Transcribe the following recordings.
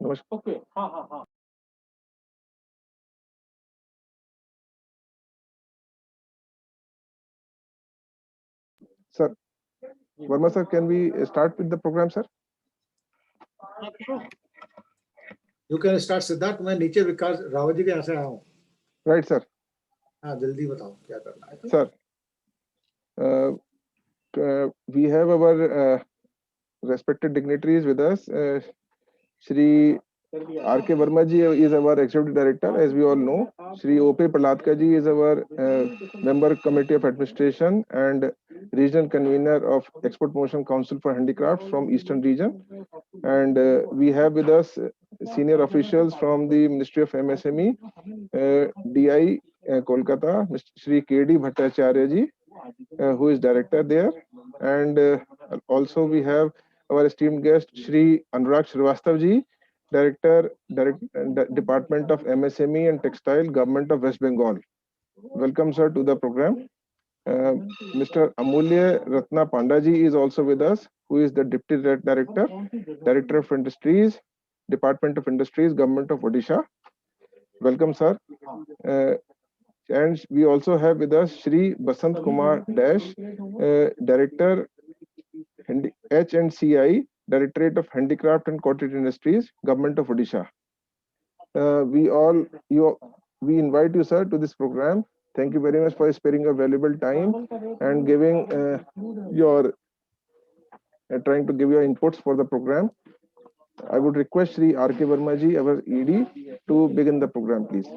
नमस्कार। ओके, हाँ हाँ हाँ। Sir, Verma sir, can we start with the program, sir? You can start, Siddharth. मैं नीचे विकास रावत जी के यहाँ से आया हूँ. Right, sir. हाँ, जल्दी बताओ क्या करना है. Sir, we have our respected dignitaries with us. Shri R.K. Verma ji is our executive director, as we all know. Shri O.P. Praladka ji is our member committee of administration and regional convener of Export Promotion Council for Handicrafts from Eastern region. And we have with us senior officials from the Ministry of MSME, DI Kolkata, Mr. Shri K.D. Bhattacharya ji, who is director there. And also we have our esteemed guest, Shri Anurag Srivastav ji, Director, Department of MSME and Textile, Government of West Bengal. Welcome, sir, to the program. Mr. Amulya Ratna Pandaji is also with us, who is the Deputy Director, Director of Industries, Department of Industries, Government of Odisha. Welcome, sir. And we also have with us Shri Basant Kumar Dash, Director, H&CI, Directorate of Handicraft and Cottage Industries, Government of Odisha. We invite you, sir, to this program. Thank you very much for sparing your valuable time and giving trying to give your inputs for the program. I would request Shri R.K. Verma ji, our ED, to begin the program, please.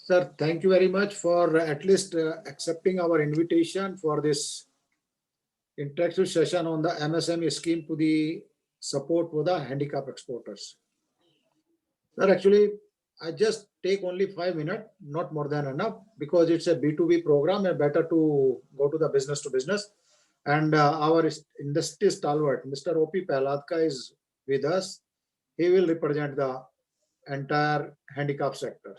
Sir, thank you very much for at least accepting our invitation for this interactive session on the MSME scheme to the support for the handicap exporters. Sir, actually, I just take only 5 minutes, not more than enough, because it's a B2B program and better to go to the business to business. And our industry stalwart, Mr. O.P. Praladka, is with us. He will represent the entire handicap sector.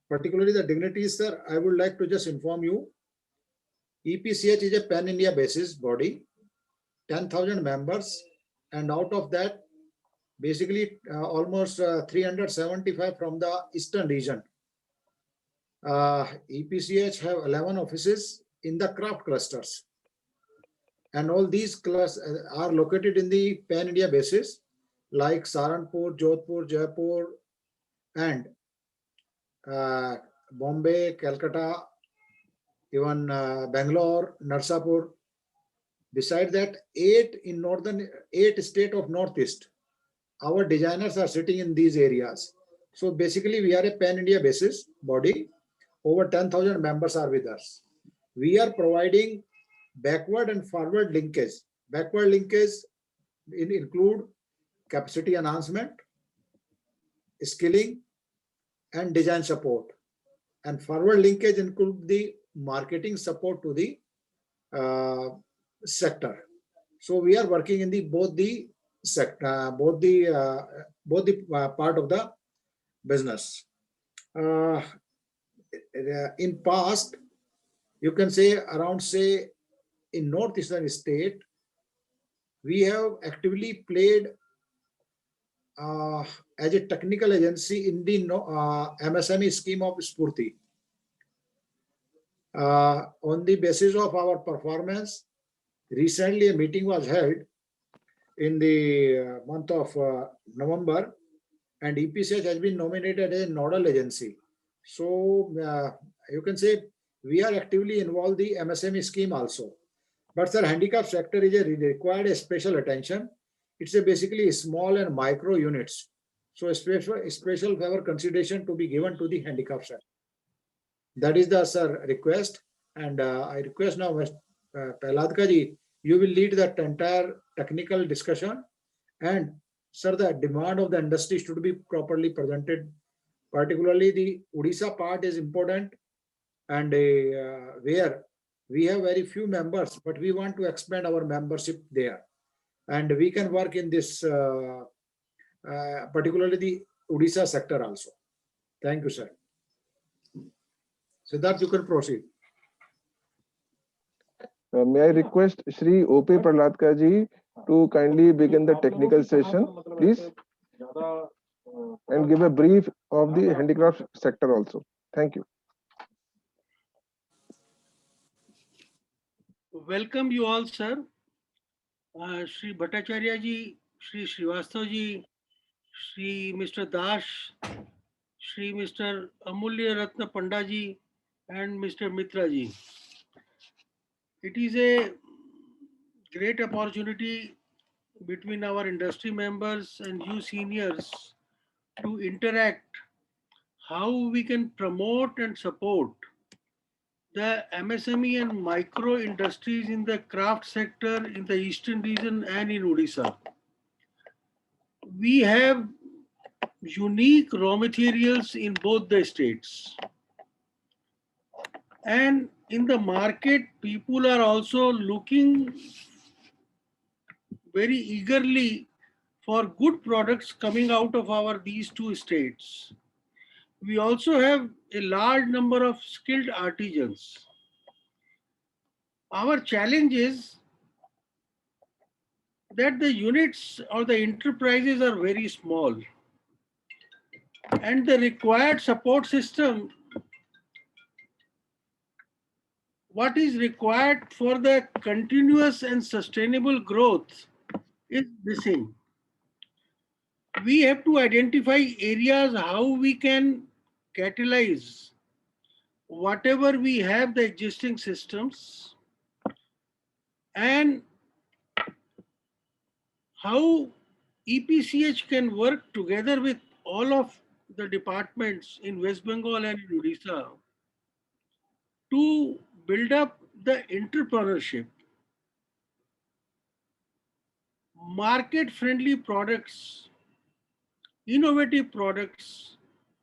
Particularly the dignitaries, sir, I would like to just inform you, EPCH is a pan-India basis body, 10,000 members, and out of that, basically almost 375 from the eastern region. EPCH have 11 offices in the craft clusters, and all these clusters are located in the pan-India basis, like Saranpur, Jodhpur, Jaipur, and Bombay, Calcutta, even Bangalore, Narsapur. Besides that, 8 states of Northeast. Our designers are sitting in these areas. So basically, we are a pan-India basis body. Over 10,000 members are with us. We are providing backward and forward linkage. Backward linkage include capacity enhancement, skilling, and design support. And forward linkage include the marketing support to the sector. So we are working in the both the sector, both the part of the business. In past, you can say around in northeastern state, we have actively played as a technical agency in the MSME scheme of Spurti. On the basis of our performance, recently a meeting was held in the month of November, and EPCH has been nominated as a nodal agency. So you can say we are actively involved in the MSME scheme also. But sir, handicap sector is required a special attention. It's basically small and micro units. So a special favor consideration to be given to the handicap sector. That is the sir request, and I request now Mr. Praladka ji, you will lead that entire technical discussion, and sir, the demand of the industry should be properly presented. Particularly the Odisha part is important, and where we have very few members, but we want to expand our membership there, and we can work in this particularly the Odisha sector also. Thank you, sir. Siddharth, you can proceed. May I request Shri O.P. Praladka ji to kindly begin the technical session, please, and give a brief of the handicraft sector also. Thank you. Welcome you all, sir. Shri Bhattacharya ji, Shri Srivastav ji, Shri Mr. Das, Shri Mr. Amulya Ratna Panda ji, and Mr. Mitra ji. It is a great opportunity between our industry members and you seniors to interact how we can promote and support the MSME and micro industries in the craft sector in the eastern region and in Odisha. We have unique raw materials in both the states. And in the market, people are also looking very eagerly for good products coming out of these two states. We also have a large number of skilled artisans. Our challenge is that the units or the enterprises are very small and the required support system, what is required for the continuous and sustainable growth is missing. We have to identify areas how we can catalyze whatever we have the existing systems and how EPCH can work together with all of the departments in West Bengal and in Odisha to build up the entrepreneurship, market friendly products, innovative products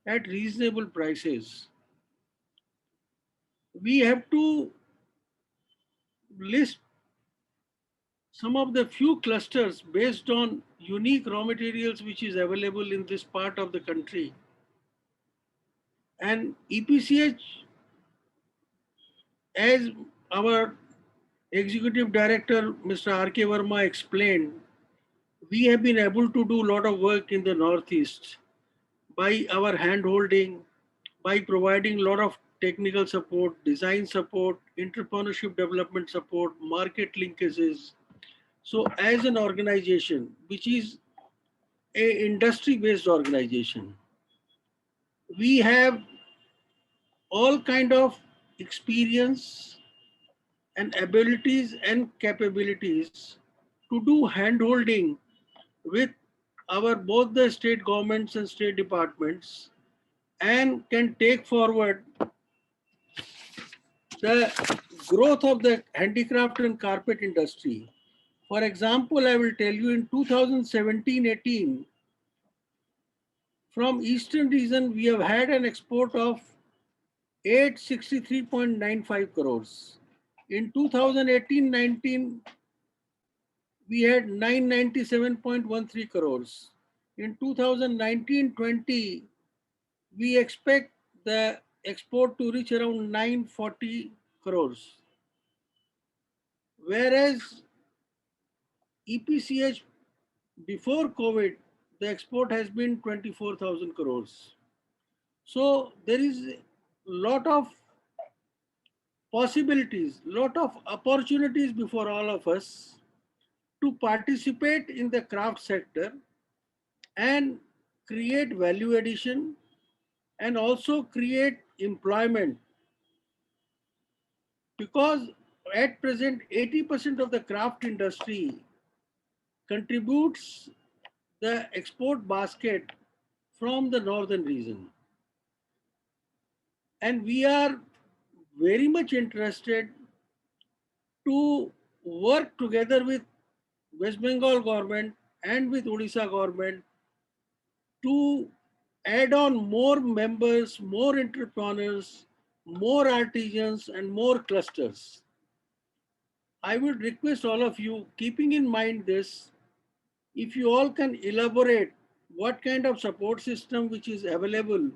at reasonable prices. We have to list some of the few clusters based on unique raw materials which is available in this part of the country. And EPCH, as our Executive Director, Mr. R.K. Verma explained, we have been able to do a lot of work in the Northeast by our hand-holding, by providing a lot of technical support, design support, entrepreneurship development support, market linkages. So as an organization, which is a industry-based organization, we have all kind of experience and abilities and capabilities to do hand-holding with our both the state governments and state departments and can take forward the growth of the handicraft and carpet industry. For example, I will tell you in 2017-18, from Eastern region, we have had an export of 863.95 crores. In 2018-19, we had 997.13 crores. In 2019-20, we expect the export to reach around 940 crores. Whereas EPCH before COVID, the export has been 24,000 crores. So there is a lot of possibilities, lot of opportunities before all of us to participate in the craft sector and create value addition and also create employment, because at present 80% of the craft industry contributes the export basket from the northern region. And we are very much interested to work together with West Bengal government and with Odisha government to add on more members, more entrepreneurs, more artisans and more clusters. I would request all of you, keeping in mind this, if you all can elaborate what kind of support system which is available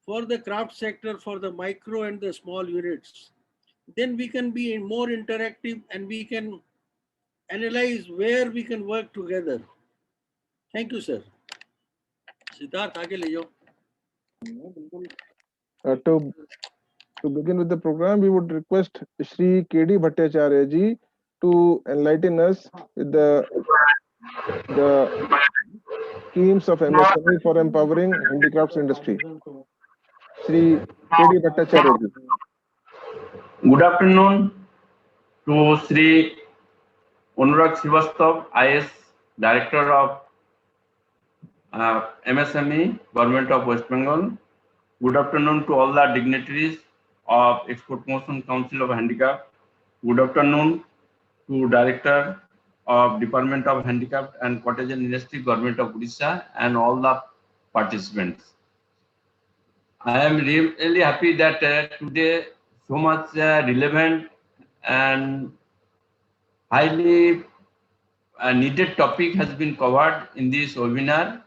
for the craft sector, for the micro and the small units, then we can be more interactive and we can analyze where we can work together. Thank you, sir. Siddharth, आगे ले जाओ. To begin with the program, we would request Shri K.D. Bhattacharya ji to enlighten us with the schemes of MSME for empowering handicrafts industry. Shri K.D. Bhattacharya ji. Good afternoon to Sri Anurag Srivastav, IS Director of MSME, Government of West Bengal. Good afternoon to all the dignitaries of Export Promotion Council of Handicap. Good afternoon to Director of Department of Handicap and Cottage and Industry, Government of Odisha, and all the participants. I am really happy that today so much relevant and highly needed topic has been covered in this webinar.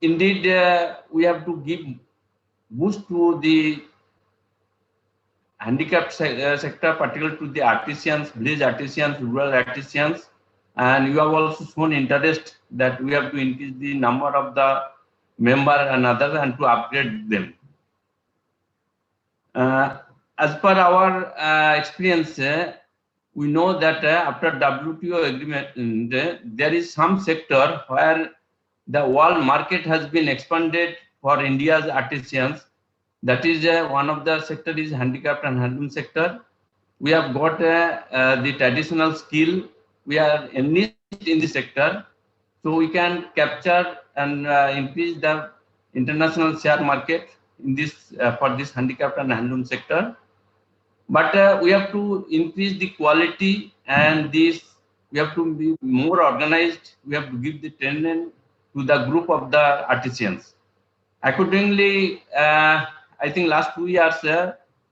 Indeed, we have to give boost to the handicap sector, particularly to the artisans, village artisans, rural artisans, and you have also shown interest that we have to increase the number of the member and others and to upgrade them. As per our experience, we know that after WTO agreement, there is some sector where the world market has been expanded for India's artisans. That is one of the sector is handicraft and handloom sector. We have got the traditional skill. We are enriched in the sector, so we can capture and increase the international share market in this for this handicraft and handloom sector. But we have to increase the quality, and this we have to be more organized. We have to give the training to the group of the artisans. Accordingly, I think last 2 years,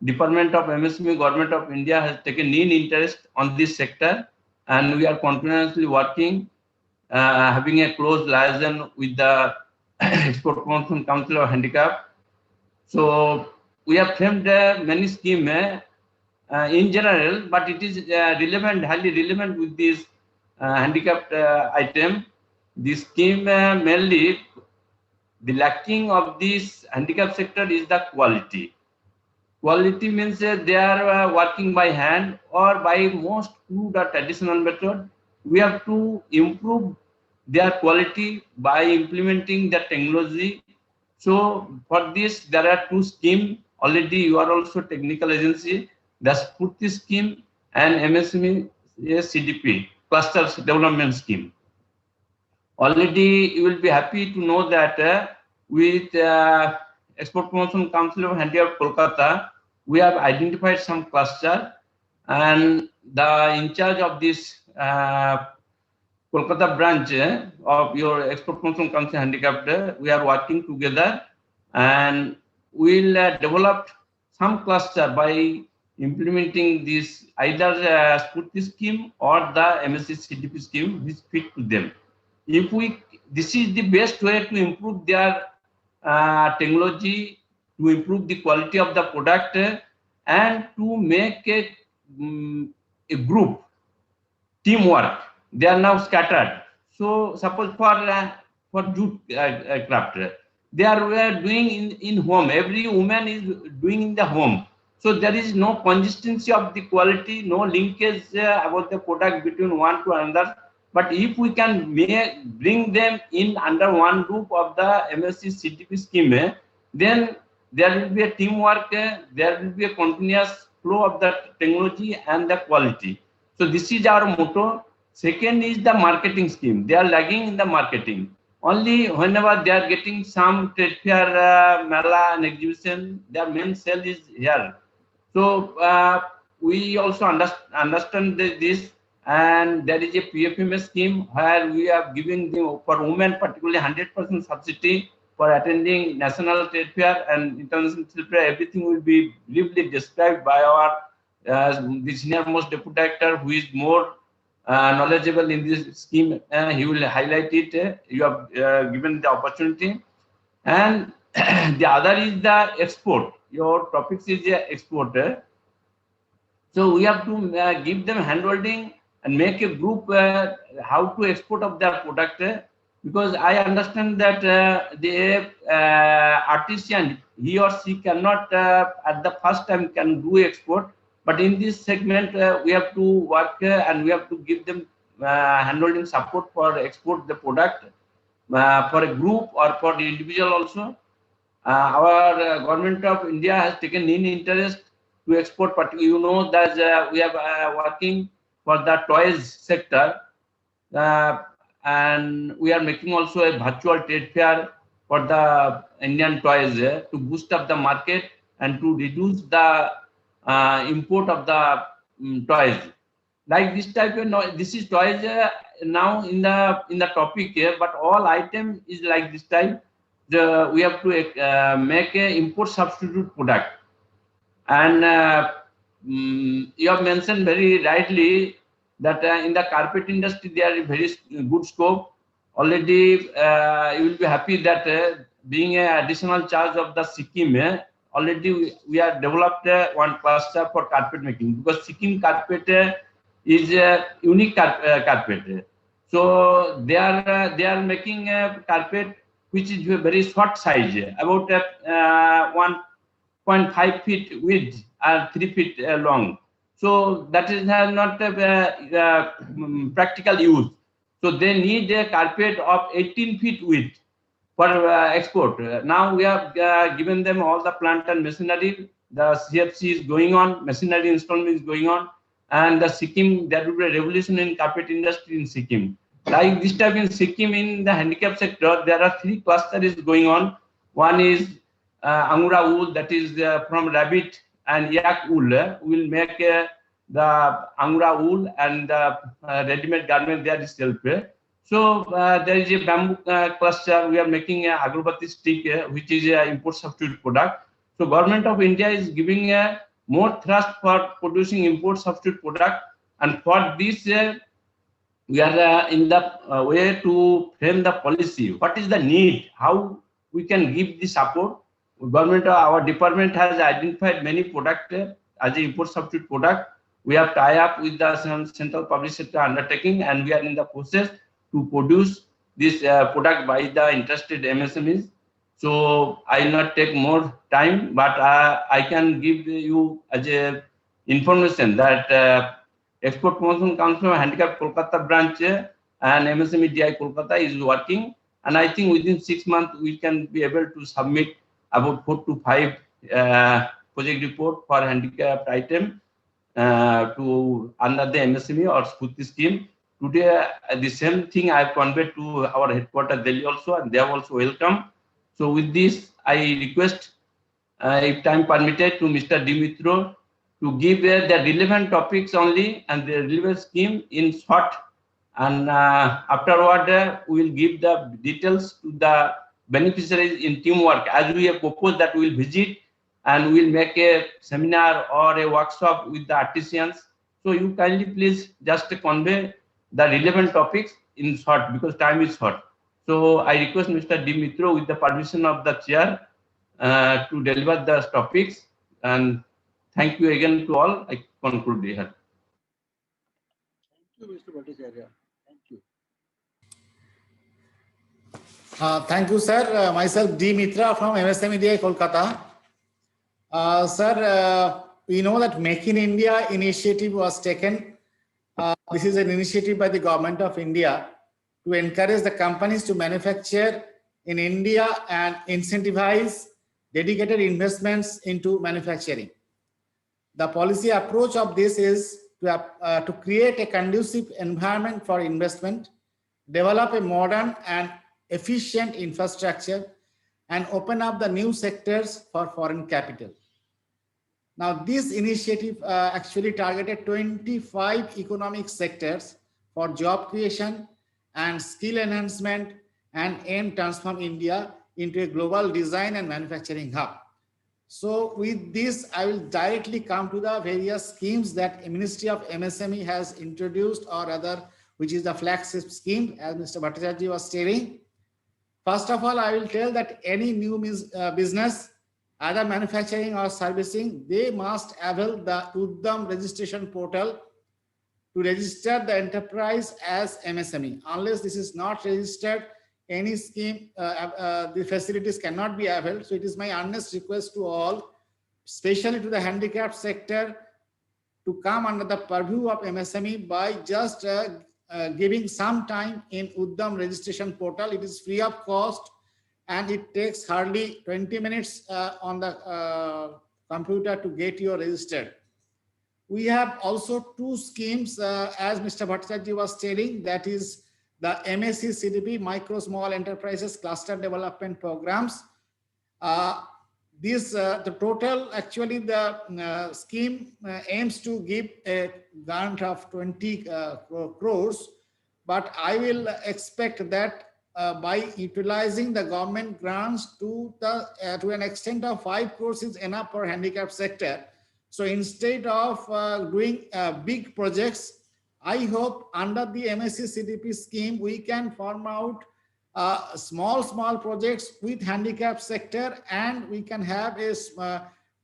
Department of MSME, Government of India has taken keen interest on this sector, and we are continuously working, having a close liaison with the Export Promotion Council of Handicap. So we have framed many schemes in general, but it is relevant, highly relevant with this handicapped item. This scheme mainly, the lacking of this handicap sector is the quality. Quality means they are working by hand or by most crude or traditional method. We have to improve their quality by implementing the technology. So for this, there are two schemes. Already you are also technical agency, the Spurti scheme and MSME CDP, Clusters Development Scheme. Already you will be happy to know that with Export Promotion Council of Handicap Kolkata, we have identified some cluster, and the in charge of this Kolkata branch of your Export Promotion Council Handicapped, we are working together, and we will develop some cluster by implementing this either Spurti scheme or the MSC CDP scheme which fit to them. If this is the best way to improve their technology, to improve the quality of the product, and to make a group teamwork. They are now scattered. So suppose for jute craft, they are doing in home. Every woman is doing in the home. So there is no consistency of the quality, no linkage about the product between one to another. But if we can bring them in under one roof of the MSC CDP scheme, then there will be a teamwork, there will be a continuous flow of the technology and the quality. So this is our motto. Second is the marketing scheme. They are lagging in the marketing. Only whenever they are getting some trade fair, mela and exhibition, their main sale is here. So we also understand this. And there is a PFMS scheme where we are giving them for women particularly 100% subsidy for attending national trade fair and international trade fair. Everything will be briefly described by our the senior most deputy director, who is more knowledgeable in this scheme. He will highlight it. You have given the opportunity. And the other is the export. your topics is export. So we have to give them handholding and make a group how to export of their product. Because I understand that the artisan, he or she cannot at the first time can do export. But in this segment, we have to work and we have to give them handholding support for export the product for a group or for the individual also. Our government of India has taken in interest to export, but you know that we are working for the toys sector, and we are making also a virtual trade fair for the Indian toys to boost up the market and to reduce the import of the toys. Like this type of this is toys now in the topic here, but all item is like this type. We have to make a import substitute product. And you have mentioned very rightly that in the carpet industry there is very good scope. Already you will be happy that being an additional charge of the Sikkim, already we have developed one cluster for carpet making, because Sikkim carpet is a unique carpet. So they are making a carpet which is a very short size, about 1.5 feet width and 3 feet long. So that is not practical use. So they need a carpet of 18 feet width for export. Now we have given them all the plant and machinery. The CFC is going on, machinery installment is going on, and the Sikkim, there will be a revolution in carpet industry in Sikkim. Like this type in Sikkim, in the handicap sector, there are 3 clusters going on. One is Angura wool, that is from rabbit and yak wool. Will make the Angura wool and the ready-made garment there is self. So there is a bamboo cluster. We are making a agarbatti stick, which is an import substitute product. So government of India is giving more thrust for producing import substitute product, and for this we are in the way to frame the policy. What is the need? How we can give the support? Government, our department has identified many products as an import substitute product. We have tie up with the central public sector undertaking, and we are in the process to produce this product by the interested MSMEs. So I will not take more time, but I can give you as a information that Export Promotion Council of Handicap Kolkata branch and MSME DI Kolkata is working, and I think within 6 months we can be able to submit about 4 to 5 project report for handicapped item to under the MSME or Spurti scheme. Today the same thing I have conveyed to our headquarters Delhi also, and they have also welcome. So with this I request, if time permitted, to Mr. Dimitro to give the relevant topics only and the relevant scheme in short, and afterward we will give the details to the beneficiaries in teamwork, as we have proposed that we will visit and we will make a seminar or a workshop with the artisans. So you kindly please just convey the relevant topics in short, because time is short. So I request Mr. Dimitro, with the permission of the chair, to deliver the topics, and thank you again to all. I conclude here. Thank you, Mr. Bhattacharya. Thank you. Thank you, sir. Myself, D. Mitra from MSME DI Kolkata. Sir, we know that Make in India initiative was taken. This is an initiative by the government of India to encourage the companies to manufacture in India and incentivize dedicated investments into manufacturing. The policy approach of this is to create a conducive environment for investment, develop a modern and efficient infrastructure, and open up the new sectors for foreign capital. Now, this initiative actually targeted 25 economic sectors for job creation and skill enhancement, and aim to transform India into a global design and manufacturing hub. So with this, I will directly come to the various schemes that Ministry of MSME has introduced, or rather, which is the flagship scheme, as Mr. Bhattacharya was stating. First of all, I will tell that any new business either manufacturing or servicing, they must avail the Uddam registration portal to register the enterprise as MSME. Unless this is not registered, any scheme, the facilities cannot be availed. So it is my earnest request to all, especially to the handicapped sector, to come under the purview of MSME by just giving some time in Uddam registration portal. It is free of cost and it takes hardly 20 minutes on the computer to get you registered. We have also two schemes, as Mr. Bhattacharya was telling, that is the MSC CDP, Micro Small Enterprises Cluster Development Programs. The total, actually the scheme aims to give a grant of 20 crores, but I will expect that by utilizing the government grants to an extent of 5 crores is enough for handicapped sector. So instead of doing big projects, I hope under the MSC CDP scheme, we can form out small projects with handicapped sector, and we can have a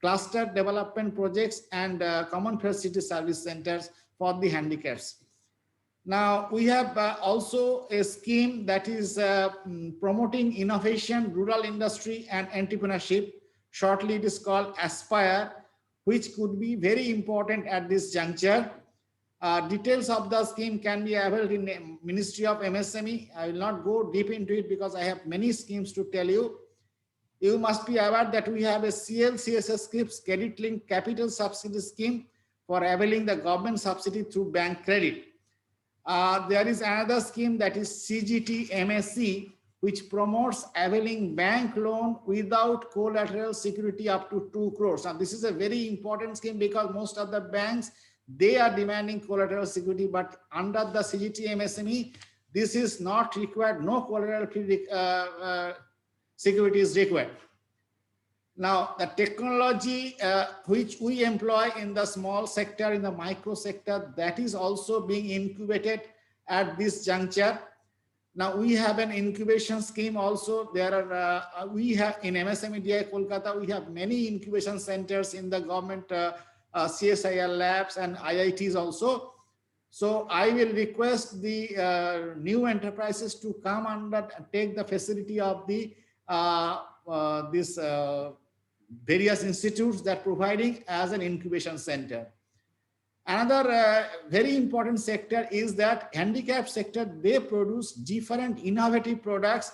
cluster development projects and common facility service centers for the handicaps. Now we have also a scheme that is promoting innovation, rural industry and entrepreneurship. Shortly it is called Aspire, which could be very important at this juncture. Details of the scheme can be availed in the Ministry of MSME. I will not go deep into it because I have many schemes to tell you. You must be aware that we have a CLCSS scripts credit linked capital subsidy scheme for availing the government subsidy through bank credit. There is another scheme that is CGT MSC, which promotes availing bank loan without collateral security up to 2 crores. Now, this is a very important scheme because most of the banks, they are demanding collateral security, but under the CGT MSME, this is not required. No collateral security is required. Now, the technology which we employ in the small sector, in the micro sector, that is also being incubated at this juncture. Now, we have an incubation scheme also. There are, we have in MSMEDI Kolkata, we have many incubation centers in the government CSIR labs and IITs also. So I will request the new enterprises to come under and take the facility of the various institutes that providing as an incubation center. Another very important sector is that handicap sector, they produce different innovative products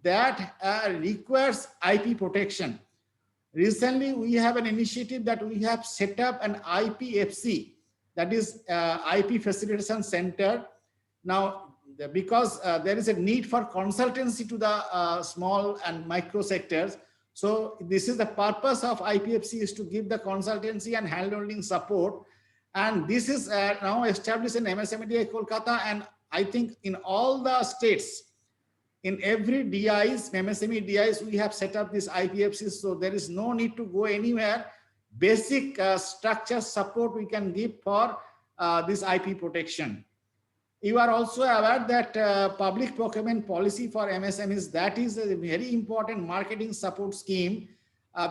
that requires IP protection. Recently, we have an initiative that we have set up an IPFC, that is IP Facilitation Center. Now, because there is a need for consultancy to the small and micro sectors. So this is the purpose of IPFC, is to give the consultancy and handholding support. And this is now established in MSMEDI Kolkata, and I think in all the states, in every DIs, MSME DIs, we have set up this IPFC, so there is no need to go anywhere. Basic structure support we can give for this IP protection. You are also aware that public procurement policy for MSMEs, that is a very important marketing support scheme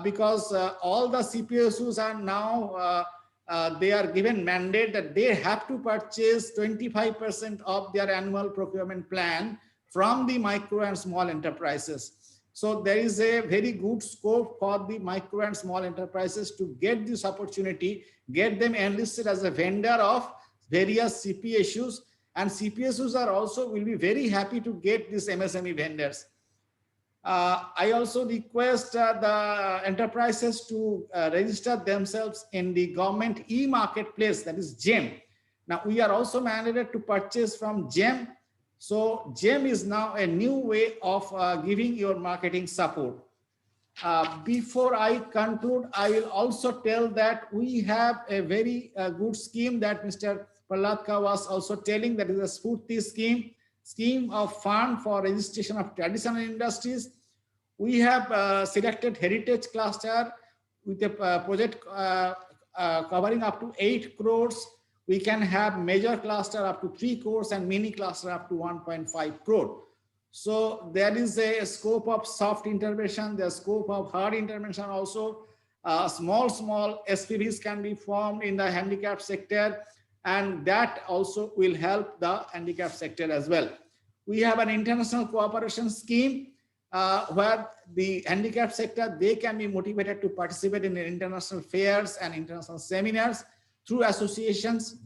because all the CPSUs are now, they are given mandate that they have to purchase 25% of their annual procurement plan from the micro and small enterprises. So there is a very good scope for the micro and small enterprises to get this opportunity, get them enlisted as a vendor of various CPSUs, and CPSUs are also will be very happy to get these MSME vendors. I also request the enterprises to register themselves in the government e-marketplace, that is GEM. Now we are also mandated to purchase from GEM. So GEM is now a new way of giving your marketing support. Before I conclude, I will also tell that we have a very good scheme that Mr. Praladka was also telling, that is a Spurti scheme of fund for registration of traditional industries. We have selected heritage cluster with a project covering up to 8 crores. We can have major cluster up to 3 crores and mini cluster up to 1.5 crore. So there is a scope of soft intervention, there's scope of hard intervention also. Small SPVs can be formed in the handicap sector, and that also will help the handicap sector as well. We have an international cooperation scheme where the handicap sector, they can be motivated to participate in international fairs and international seminars through associations.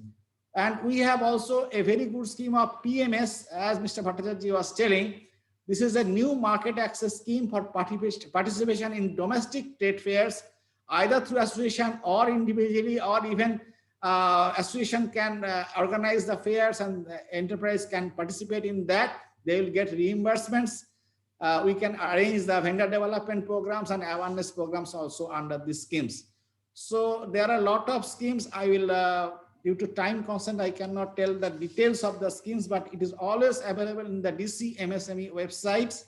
And we have also a very good scheme of PMS, as Mr. Bhattacharya was telling. This is a new market access scheme for participation in domestic trade fairs, either through association or individually, or even association can organize the fairs and enterprise can participate in that. They will get reimbursements. We can arrange the vendor development programs and awareness programs also under these schemes. So there are a lot of schemes. I will, due to time constraint, I cannot tell the details of the schemes, but it is always available in the DC MSME websites.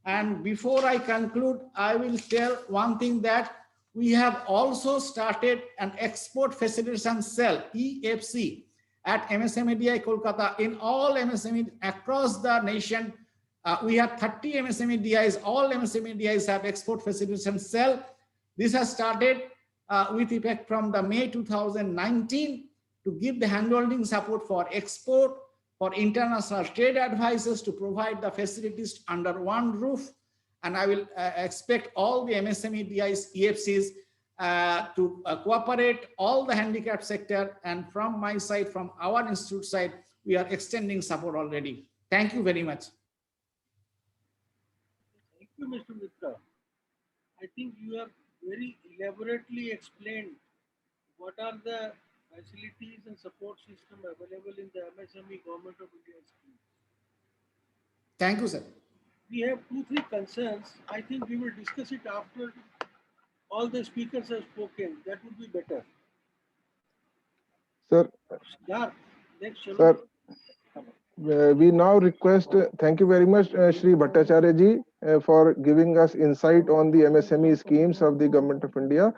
And before I conclude, I will tell one thing, that we have also started an export facilitation cell, EFC, at MSMEDI Kolkata. In all MSME across the nation, we have 30 MSMEDIs. All MSMEDIs have export facilitation cell. This has started with effect from the May 2019 to give the handholding support for export, for international trade advisors, to provide the facilities under one roof. And I will expect all the MSMEDIs, EFCs to cooperate, all the handicap sector. And from my side, from our institute side, we are extending support already. Thank you very much. Thank you, Mr. Mitra. I think you have very elaborately explained what are the facilities and support system available in the MSME Government of India scheme. Thank you, sir. We have 2-3 concerns. I think we will discuss it after all the speakers have spoken. That would be better. Sir, Yeah, next. sir, we now request, thank you very much, Shri Bhattacharya ji, for giving us insight on the MSME schemes of the Government of India.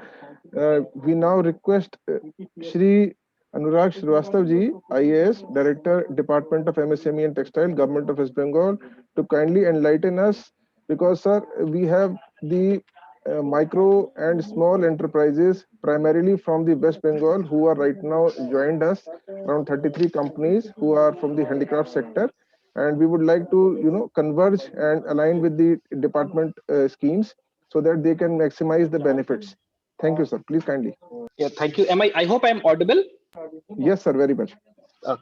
We now request Shri Anurag Srivastav ji, IAS, Director, Department of MSME and Textile, Government of West Bengal, to kindly enlighten us, because, sir, we have the micro and small enterprises primarily from the West Bengal who are right now joined us, around 33 companies who are from the handicraft sector, and we would like to converge and align with the department schemes so that they can maximize the benefits. Thank you, sir. Please kindly. Yeah, thank you. I hope I'm audible. Yes, sir, very much.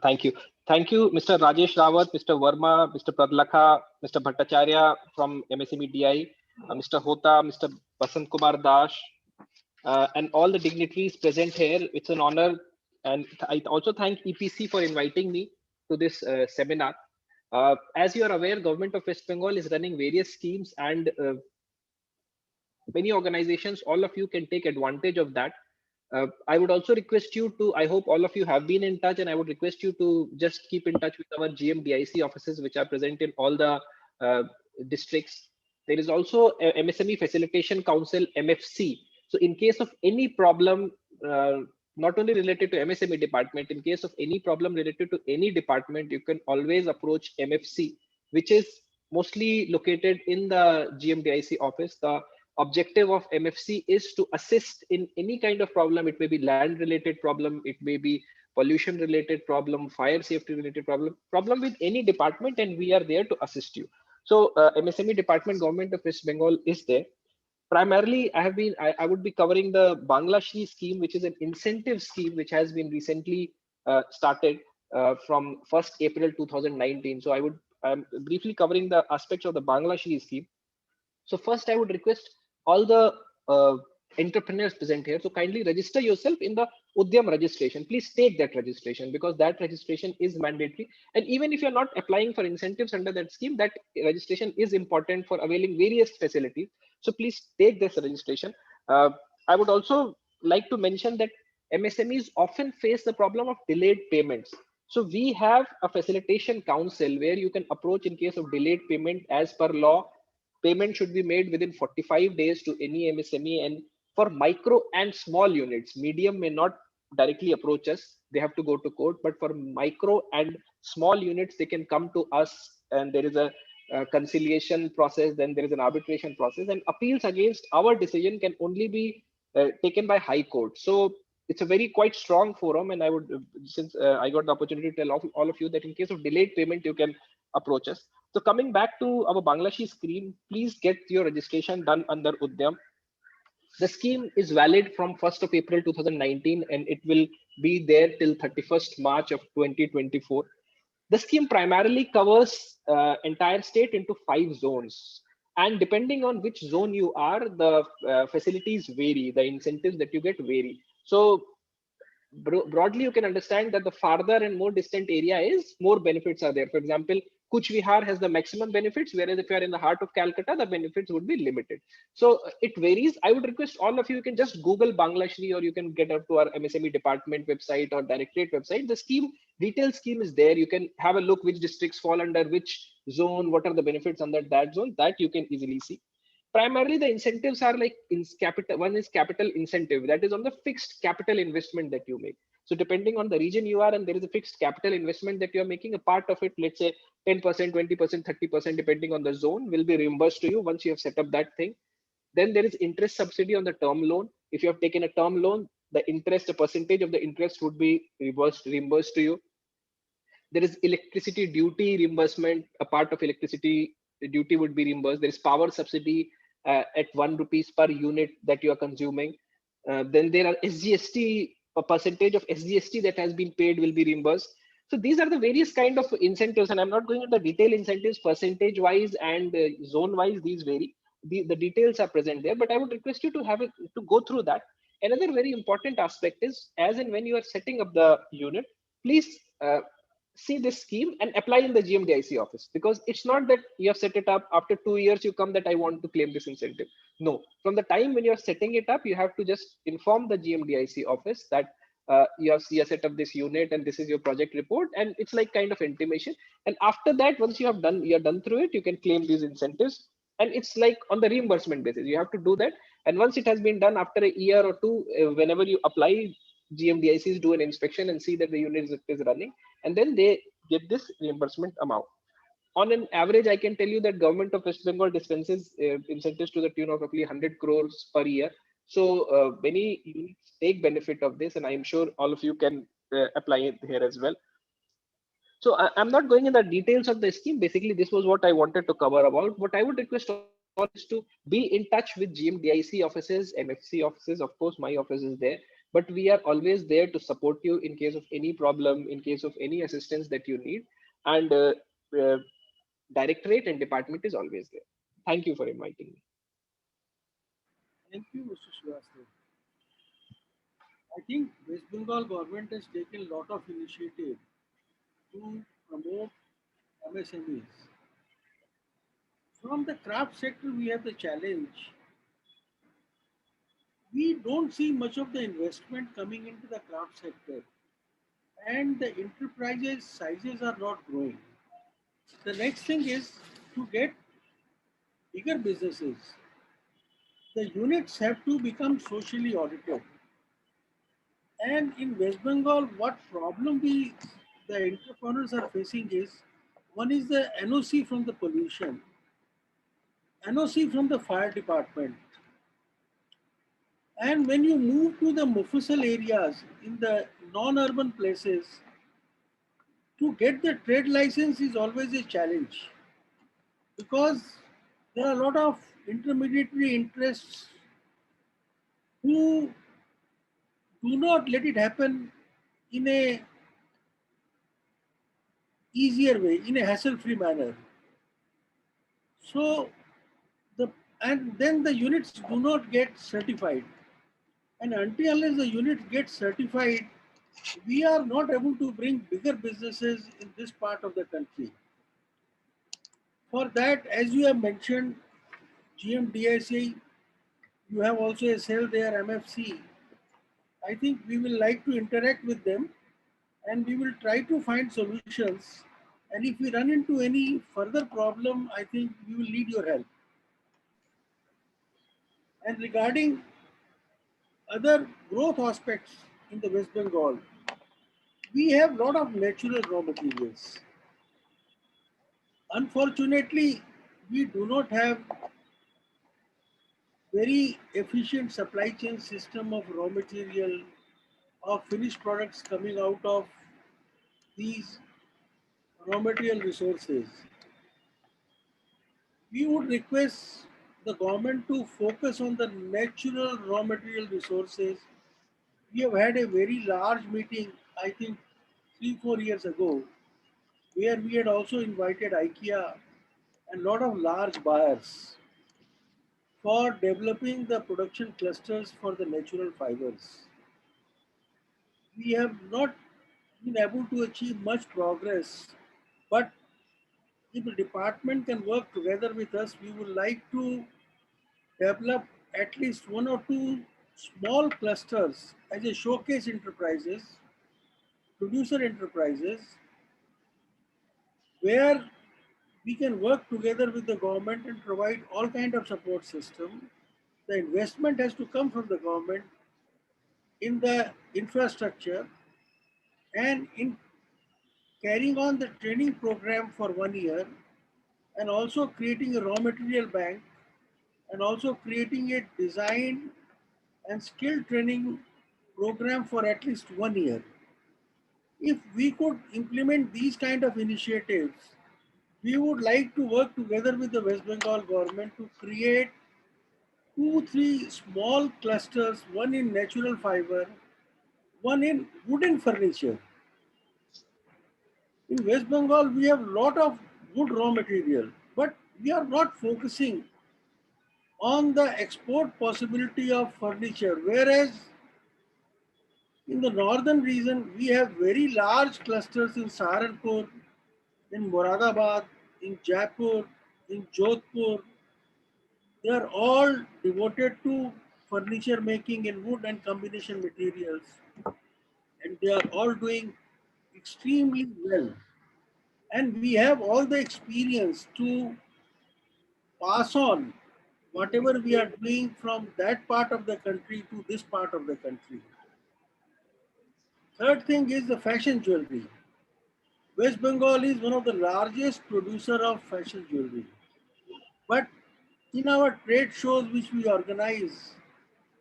Thank you. Thank you, Mr. Rajesh Rawat, Mr. Verma, Mr. Pradlakha, Mr. Bhattacharya from MSME DI, Mr. Hota, Mr. Basant Kumar Das, and all the dignitaries present here. It's an honor. And I also thank EPC for inviting me to this seminar. As you are aware, Government of West Bengal is running various schemes, and many organizations, all of you can take advantage of that. I would also request you to, I hope all of you have been in touch, and I would request you to just keep in touch with our GMDIC offices, which are present in all the districts. There is also a MSME Facilitation Council, MFC. So in case of any problem, not only related to MSME department, in case of any problem related to any department, you can always approach MFC, which is mostly located in the GMDIC office. The objective of MFC is to assist in any kind of problem. It may be land related problem, it may be pollution related problem, fire safety related problem with any department, and we are there to assist you. So MSME department, Government of West Bengal is there. Primarily, I would be covering the Bangla Shri scheme, which is an incentive scheme which has been recently started from 1st April 2019. So I'm briefly covering the aspects of the Bangla Shri scheme. So first, I would request all the entrepreneurs present here to kindly register yourself in the Udyam registration. Please take that registration, because that registration is mandatory. And even if you're not applying for incentives under that scheme, that registration is important for availing various facilities. So please take this registration. I would also like to mention that MSMEs often face the problem of delayed payments. So we have a facilitation council where you can approach in case of delayed payment. As per law, payment should be made within 45 days to any MSME, and for micro and small units, medium may not directly approach us, they have to go to court, but for micro and small units, they can come to us, and there is a conciliation process, then there is an arbitration process, and appeals against our decision can only be taken by High Court. So it's a very quite strong forum, and I would, since I got the opportunity to tell all of you that in case of delayed payment, you can approach us. So coming back to our Bangladeshi scheme, please get your registration done under Udyam. The scheme is valid from 1st of April 2019, and it will be there till 31st March of 2024. The scheme primarily covers entire state into 5 zones. And depending on which zone you are, the facilities vary, the incentives that you get vary. So broadly, you can understand that the farther and more distant area is, more benefits are there. For example, Kuch Vihar has the maximum benefits, whereas if you are in the heart of Calcutta, the benefits would be limited. So it varies. I would request all of you, you can just Google Bangladeshi, or you can get up to our MSME department website or Directorate website. The scheme, detailed scheme is there. You can have a look which districts fall under which zone, what are the benefits under that zone, that you can easily see. Primarily, the incentives are like in capital. One is capital incentive, that is on the fixed capital investment that you make. So depending on the region you are, and there is a fixed capital investment that you are making, a part of it, let's say 10%, 20%, 30%, depending on the zone, will be reimbursed to you once you have set up that thing. Then there is interest subsidy on the term loan. If you have taken a term loan, the interest, a percentage of the interest would be reimbursed to you. There is electricity duty reimbursement. A part of electricity duty would be reimbursed. There is power subsidy at 1 rupees per unit that you are consuming. Then there are SGST, a percentage of SGST that has been paid will be reimbursed. So these are the various kind of incentives, and I'm not going into the detail incentives percentage wise and zone wise. These vary. The details are present there, but I would request you to have it to go through that. Another very important aspect is, as and when you are setting up the unit, please see this scheme and apply in the GMDIC office, because it's not that you have set it up, after 2 years you come that I want to claim this incentive. No, from the time when you're setting it up, you have to just inform the GMDIC office that you have set up this unit and this is your project report, and it's like kind of intimation. And after that, once you're done through it, you can claim these incentives, and it's like on the reimbursement basis. You have to do that, and once it has been done, after a year or two, whenever you apply, GMDICs do an inspection and see that the unit is running, and then they get this reimbursement amount. On an average, I can tell you that government of West Bengal dispenses incentives to the tune of roughly 100 crores per year. So many units take benefit of this, and I'm sure all of you can apply it here as well. So I'm not going in the details of the scheme. Basically, this was what I wanted to cover about. What I would request all is to be in touch with GMDIC offices, MFC offices. Of course, my office is there, but we are always there to support you in case of any problem, in case of any assistance that you need. And Directorate and department is always there. Thank you for inviting me. Thank you, Mr. Srivastava. I think West Bengal government has taken a lot of initiative to promote MSMEs. From the craft sector, we have the challenge. We don't see much of the investment coming into the craft sector, and the enterprises sizes are not growing. The next thing is to get bigger businesses. The units have to become socially audited. And in West Bengal, what problem the entrepreneurs are facing is, one is the NOC from the pollution, NOC from the fire department. And when you move to the Mufasal areas, in the non-urban places, to get the trade license is always a challenge, because there are a lot of intermediary interests who do not let it happen in a easier way, in a hassle-free manner. So and then the units do not get certified. And until unless the units get certified, we are not able to bring bigger businesses in this part of the country. For that, as you have mentioned, GMDIC, you have also a cell there, MFC. I think we will like to interact with them, and we will try to find solutions. And if we run into any further problem, I think we will need your help. And regarding other growth aspects in the West Bengal, we have a lot of natural raw materials. Unfortunately, we do not have very efficient supply chain system of raw material or finished products coming out of these raw material resources. We would request the government to focus on the natural raw material resources. We have had a very large meeting, I think 3-4 years ago, where we had also invited IKEA and a lot of large buyers for developing the production clusters for the natural fibers. We have not been able to achieve much progress, but if the department can work together with us, we would like to develop at least 1 or 2 small clusters as a showcase enterprises, producer enterprises, where we can work together with the government and provide all kind of support system. The investment has to come from the government in the infrastructure and in carrying on the training program for 1 year, and also creating a raw material bank, and also creating a design and skill training program for at least 1 year. If we could implement these kind of initiatives, we would like to work together with the West Bengal government to create 2-3 small clusters, one in natural fiber, one in wooden furniture. In West Bengal, we have a lot of wood raw material, but we are not focusing on the export possibility of furniture, whereas in the northern region, we have very large clusters in Saharanpur, in Moradabad, in Jaipur, in Jodhpur. They are all devoted to furniture making in wood and combination materials, and they are all doing extremely well. And we have all the experience to pass on whatever we are doing from that part of the country to this part of the country. Third thing is the fashion jewelry. West Bengal is one of the largest producer of fashion jewelry. But in our trade shows which we organize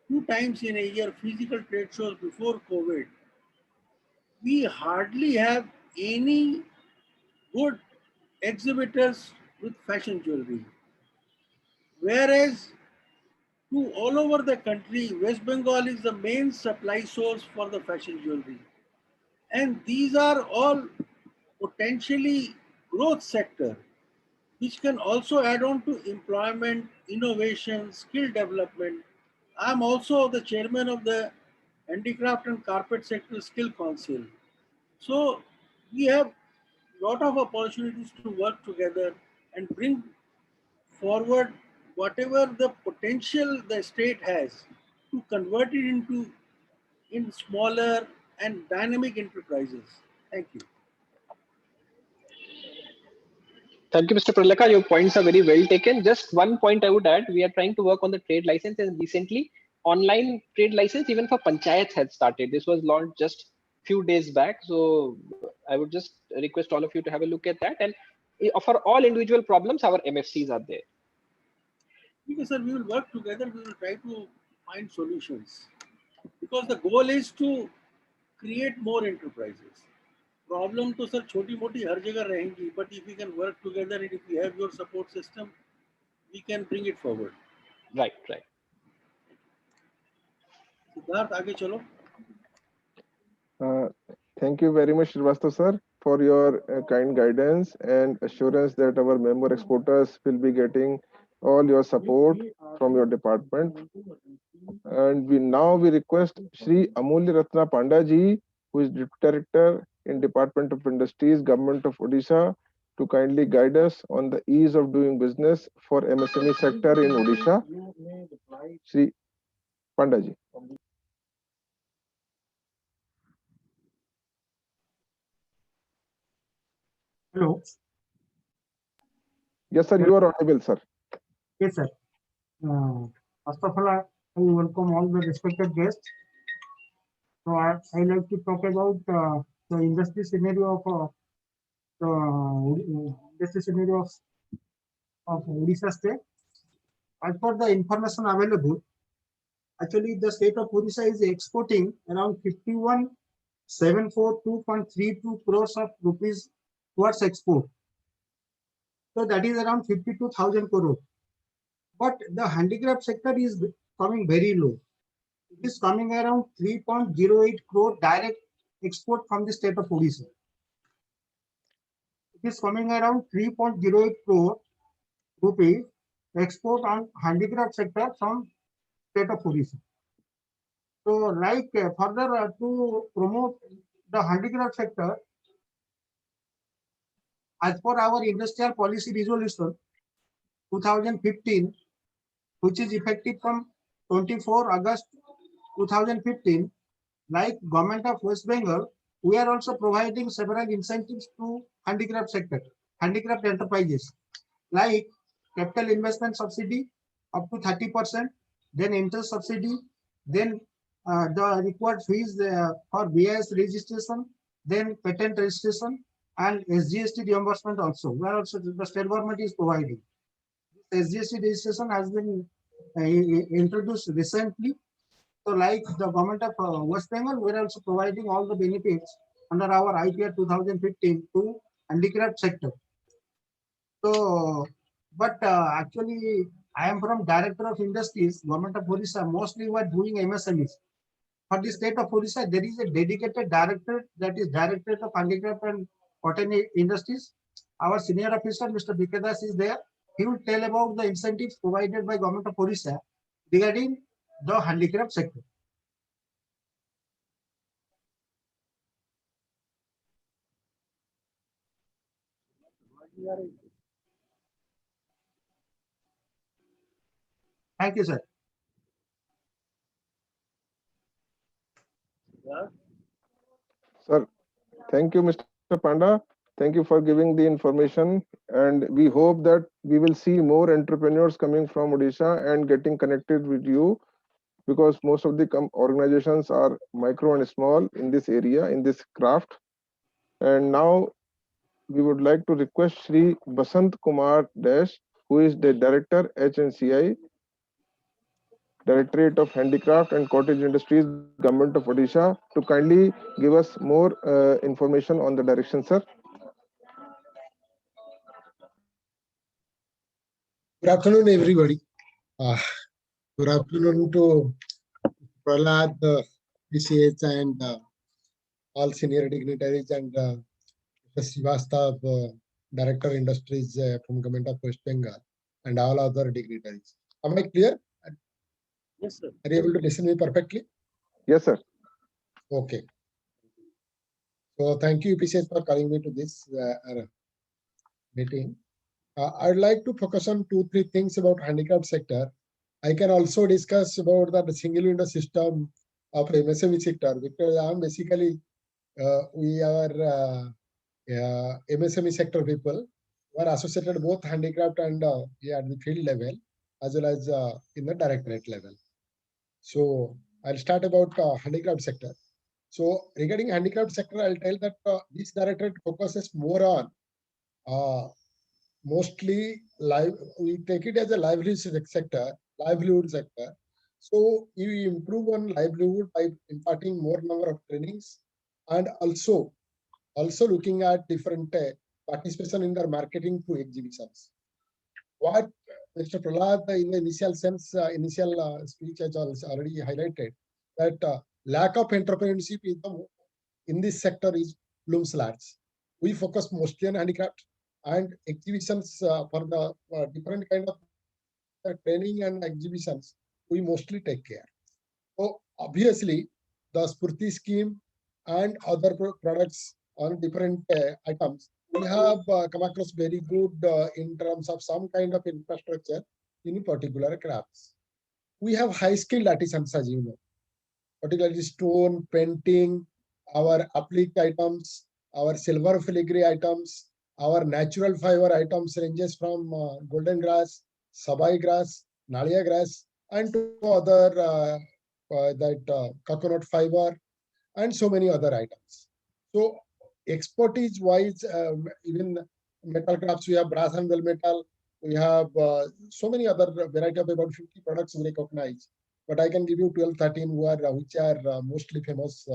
2 times in a year, physical trade shows before COVID, we hardly have any good exhibitors with fashion jewelry. Whereas to all over the country, West Bengal is the main supply source for the fashion jewelry. And these are all potentially growth sector, which can also add on to employment, innovation, skill development. I'm also the chairman of the Handicraft and Carpet Sector Skill Council. So we have a lot of opportunities to work together and bring forward whatever the potential the state has to convert it into in smaller and dynamic enterprises. Thank you. Thank you, Mr. Pralaka. Your points are very well taken. Just one point I would add, we are trying to work on the trade license, and recently online trade license even for panchayats had started. This was launched just few days back. So I would just request all of you to have a look at that. And for all individual problems, our MFCs are there. Because sir, we will work together, we will try to find solutions. Because the goal is to create more enterprises. Problem तो sir छोटी मोटी हर जगह रहेंगी, but if we can work together and if we have your support system, we can bring it forward. Right, right. Siddharth आगे चलो. Thank you very much, Srivastava sir, for your kind guidance and assurance that our member exporters will be getting all your support from your department. And we request Shri Amulya Ratna Panda ji, who is Deputy Director in Department of Industries, Government of Odisha, to kindly guide us on the ease of doing business for MSME sector in Odisha. Shri Panda ji. Hello. Yes, sir, you are audible, sir. Yes, sir. First of all, I welcome all the respected guests. So I like to talk about the industry scenario of of Odisha state. As per the information available, actually the state of Odisha is exporting around 51,742.32 crores of rupees towards export. So that is around 52,000 crore. But the handicraft sector is coming very low. It is coming around 3.08 crore direct export from the state of Odisha. It is coming around 3.08 crore rupees export on handicraft sector from state of Odisha. So like further to promote the handicraft sector, as per our industrial policy resolution 2015, which is effective from 24 August 2015, like Government of West Bengal, we are also providing several incentives to handicraft sector, handicraft enterprises, like capital investment subsidy up to 30%, then interest subsidy, then the required fees for BIS registration, then patent registration, and SGST reimbursement also, where also the state government is providing. SGST registration has been introduced recently. So like the government of West Bengal, we are also providing all the benefits under our IPR 2015 to handicraft sector. So, but actually, I am from Director of Industries, Government of Odisha. Mostly we are doing MSMEs. For the state of Odisha, there is a dedicated director, that is Directorate of Handicraft and Cotton Industries. Our senior officer, Mr. Vikedas, is there. He will tell about the incentives provided by Government of Odisha regarding the handicraft sector. Thank you, sir. Sir, thank you, Mr. Panda. Thank you for giving the information, and we hope that we will see more entrepreneurs coming from Odisha and getting connected with you, because most of the organizations are micro and small in this area, in this craft. And now we would like to request Shri Basant Kumar Dash, who is the Director HNCI, Directorate of Handicraft and Cottage Industries, Government of Odisha, to kindly give us more information on the direction, sir. Good afternoon, everybody. Good afternoon to Prahlad, PCH, and all senior dignitaries, and Mr. Srivastav, Director Industries from Government of West Bengal, and all other dignitaries. Am I clear? Yes, sir. Are you able to listen to me perfectly? Yes, sir. Okay. So thank you, PCH, for calling me to this meeting. I'd like to focus on 2-3 things about handicraft sector. I can also discuss about the single window system of MSME sector, because I'm basically we are MSME sector people who are associated both handicraft and at the field level as well as in the directorate level. So I'll start about handicraft sector. So regarding handicraft sector, I'll tell that this directorate focuses more on mostly we take it as a livelihood sector. So you improve on livelihood by imparting more number of trainings, and also looking at different participation in their marketing through exhibitions. What Mr. Prahlad in the initial speech has also already highlighted, that lack of entrepreneurship in this sector is looms large. We focus mostly on handicraft, and exhibitions for the different kind of training and exhibitions, we mostly take care. So obviously, the Spurti scheme and other products on different items, we have come across very good in terms of some kind of infrastructure in particular crafts. We have high-skilled artisans, as you know, particularly stone, painting, our applique items, our silver filigree items, our natural fiber items ranges from golden grass, sabai grass, nalia grass, and to other coconut fiber, and so many other items. So expertise wise, even metal crafts, we have brass and well metal, We have so many other variety of about 50 products we recognize, but I can give you 12, 13 which are mostly famous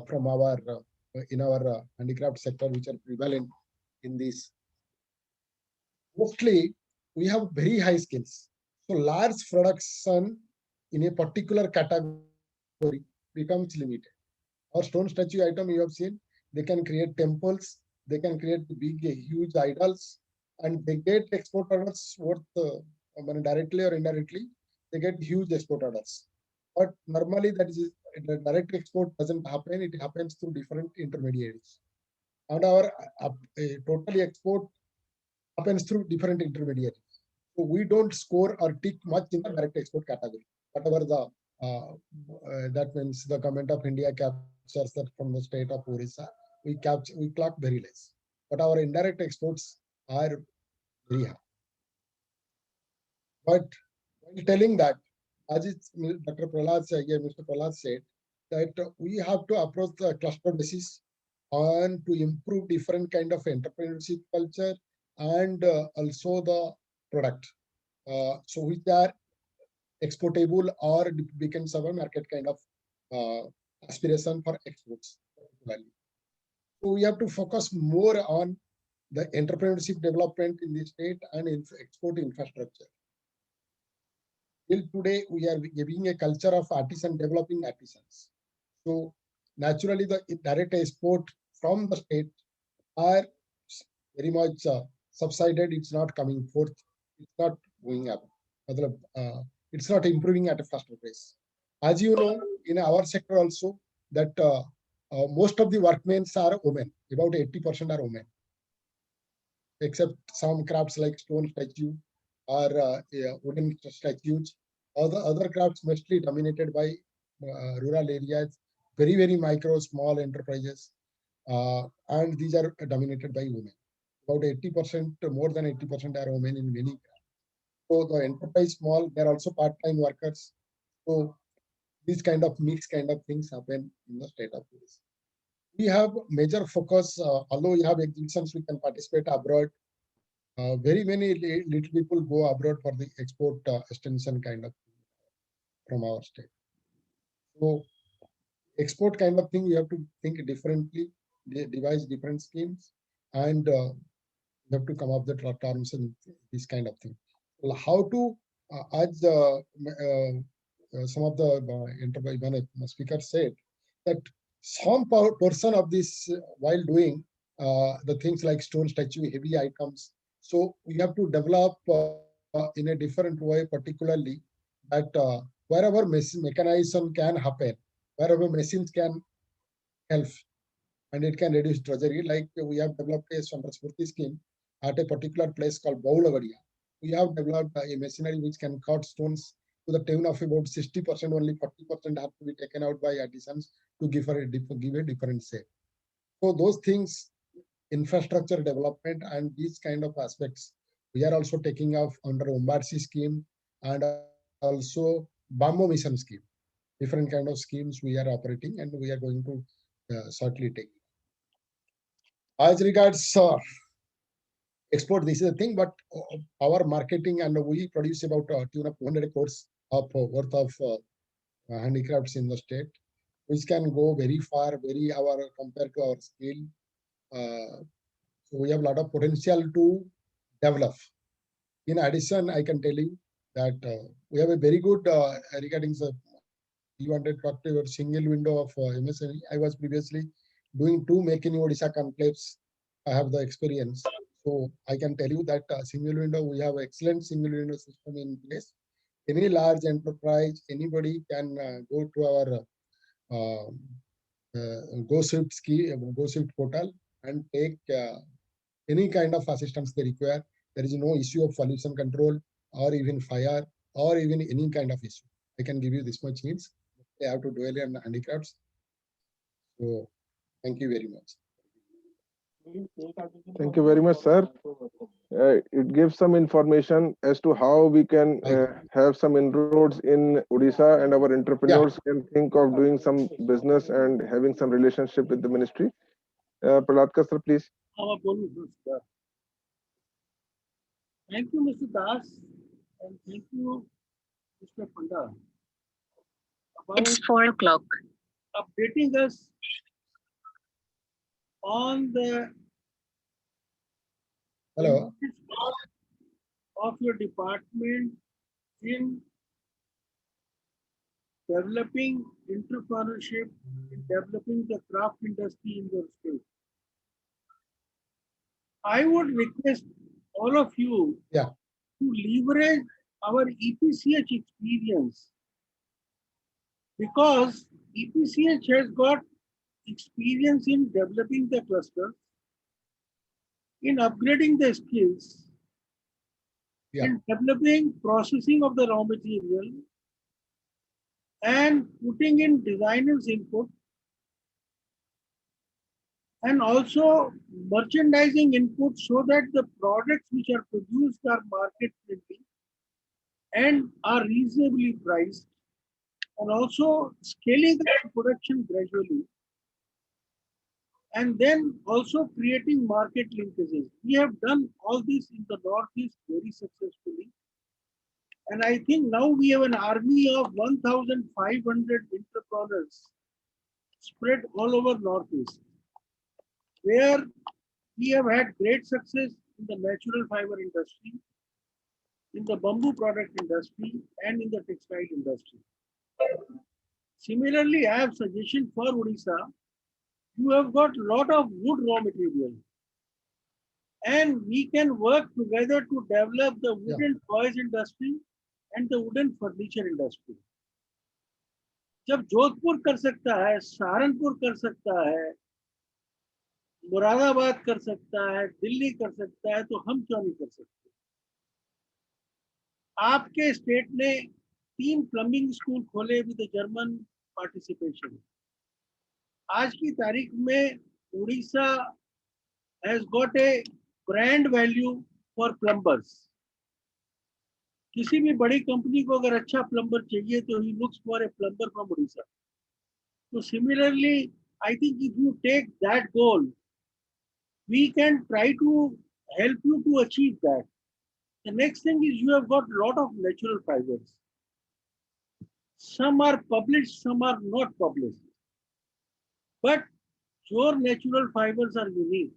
from our in our handicraft sector, which are prevalent in this. Mostly, we have very high skills. So large production in a particular category becomes limited. Our stone statue item you have seen, they can create temples, they can create big, huge idols, and they get export orders worth directly or indirectly, they get huge export orders. But normally that is the direct export doesn't happen, it happens through different intermediaries. And our totally export happens through different intermediaries. So we don't score or tick much in the direct export category. Whatever the that means the government of India captures that from the state of Orissa, we clock very less. But our indirect exports are very high. But while telling that, as Dr. Prahlad said, Mr. Prahlad said, that we have to approach the cluster basis and to improve different kind of entrepreneurship culture and also the product. So which are exportable or becomes our market kind of aspiration for exports. So we have to focus more on the entrepreneurship development in the state and in export infrastructure. Till today, we are giving a culture of artisan developing artisans. So naturally, the direct export from the state are very much subsided. It's not coming forth. It's not going up. It's not improving at a faster pace. As you know, in our sector also, that most of the workmen are women. About 80% are women, except some crafts like stone statue or wooden statues. Other crafts mostly dominated by rural areas, very micro, small enterprises, and these are dominated by women. About 80%, more than 80% are women in many crafts. So the enterprise small, they're also part-time workers. So these kind of mixed kind of things happen in the state of Orissa. We have major focus, although we have exhibitions, we can participate abroad. Very many little people go abroad for the export extension kind of thing from our state. So export kind of thing, we have to think differently, devise different schemes, and we have to come up with terms and this kind of thing. Well, how to, as some of the speakers said, that some portion of this while doing the things like stone statue, heavy items. So we have to develop in a different way, particularly that wherever mechanization can happen, wherever machines can help, and it can reduce treasury. Like we have developed a Samrasmurti scheme at a particular place called Baulagadia. We have developed a machinery which can cut stones to the tune of about 60%, only 40% have to be taken out by artisans to give a different shape. So those things, infrastructure development and these kind of aspects, we are also taking off under Umbarsi scheme and also Bambo Mission scheme. Different kind of schemes we are operating and we are going to shortly take. As regards export, this is the thing, but our marketing and we produce about tune of 200 crores of worth of handicrafts in the state, which can go very far, compared to our skill. So we have a lot of potential to develop. In addition, I can tell you that we have a very good regarding the you wanted to talk to your single window of MSME. I was previously doing 2 Make in Odisha conclaves. I have the experience. So I can tell you that single window, we have excellent single window system in place. Any large enterprise, anybody can go to our GoSwift portal and take any kind of assistance they require. There is no issue of pollution control or even fire or even any kind of issue. I can give you this much hints. They have to dwell on handicrafts. So thank you very much. Thank you very much, sir. It gives some information as to how we can have some inroads in Odisha and our entrepreneurs can think of doing some business and having some relationship with the ministry. Prahlad sir, please. Thank you, Mr. Das, and thank you, Mr. Panda, about It's 4 o'clock. updating us on the Hello. of your department in developing entrepreneurship, in developing the craft industry in your state. I would request all of you Yeah. to leverage our EPCH experience, because EPCH has got experience in developing the clusters, in upgrading the skills, Yeah. in developing processing of the raw material, and putting in designers input, and also merchandising input, so that the products which are produced are market friendly and are reasonably priced, and also scaling up production gradually, and then also creating market linkages. We have done all this in the Northeast very successfully. And I think now we have an army of 1,500 entrepreneurs spread all over Northeast, where we have had great success in the natural fiber industry, in the bamboo product industry, and in the textile industry. Similarly, I have suggestion for Odisha. You have got a lot of wood raw material, and we can work together to develop the wooden toys industry and the wooden furniture industry. जब जोधपुर कर सकता है, सहारनपुर कर सकता है, मुरादाबाद कर सकता है, दिल्ली कर सकता है, तो हम क्यों नहीं कर सकते? आपके स्टेट ने 3 प्लम्बिंग स्कूल खोले विद जर्मन पार्टिसिपेशन. आज की तारीख में Orissa has got a brand value for plumbers. किसी भी बड़ी कंपनी को अगर अच्छा प्लम्बर चाहिए तो he looks for a plumber from Orissa. So similarly, I think if you take that goal, we can try to help you to achieve that. The next thing is you have got a lot of natural fibers. Some are published, some are not published. But your natural fibers are unique.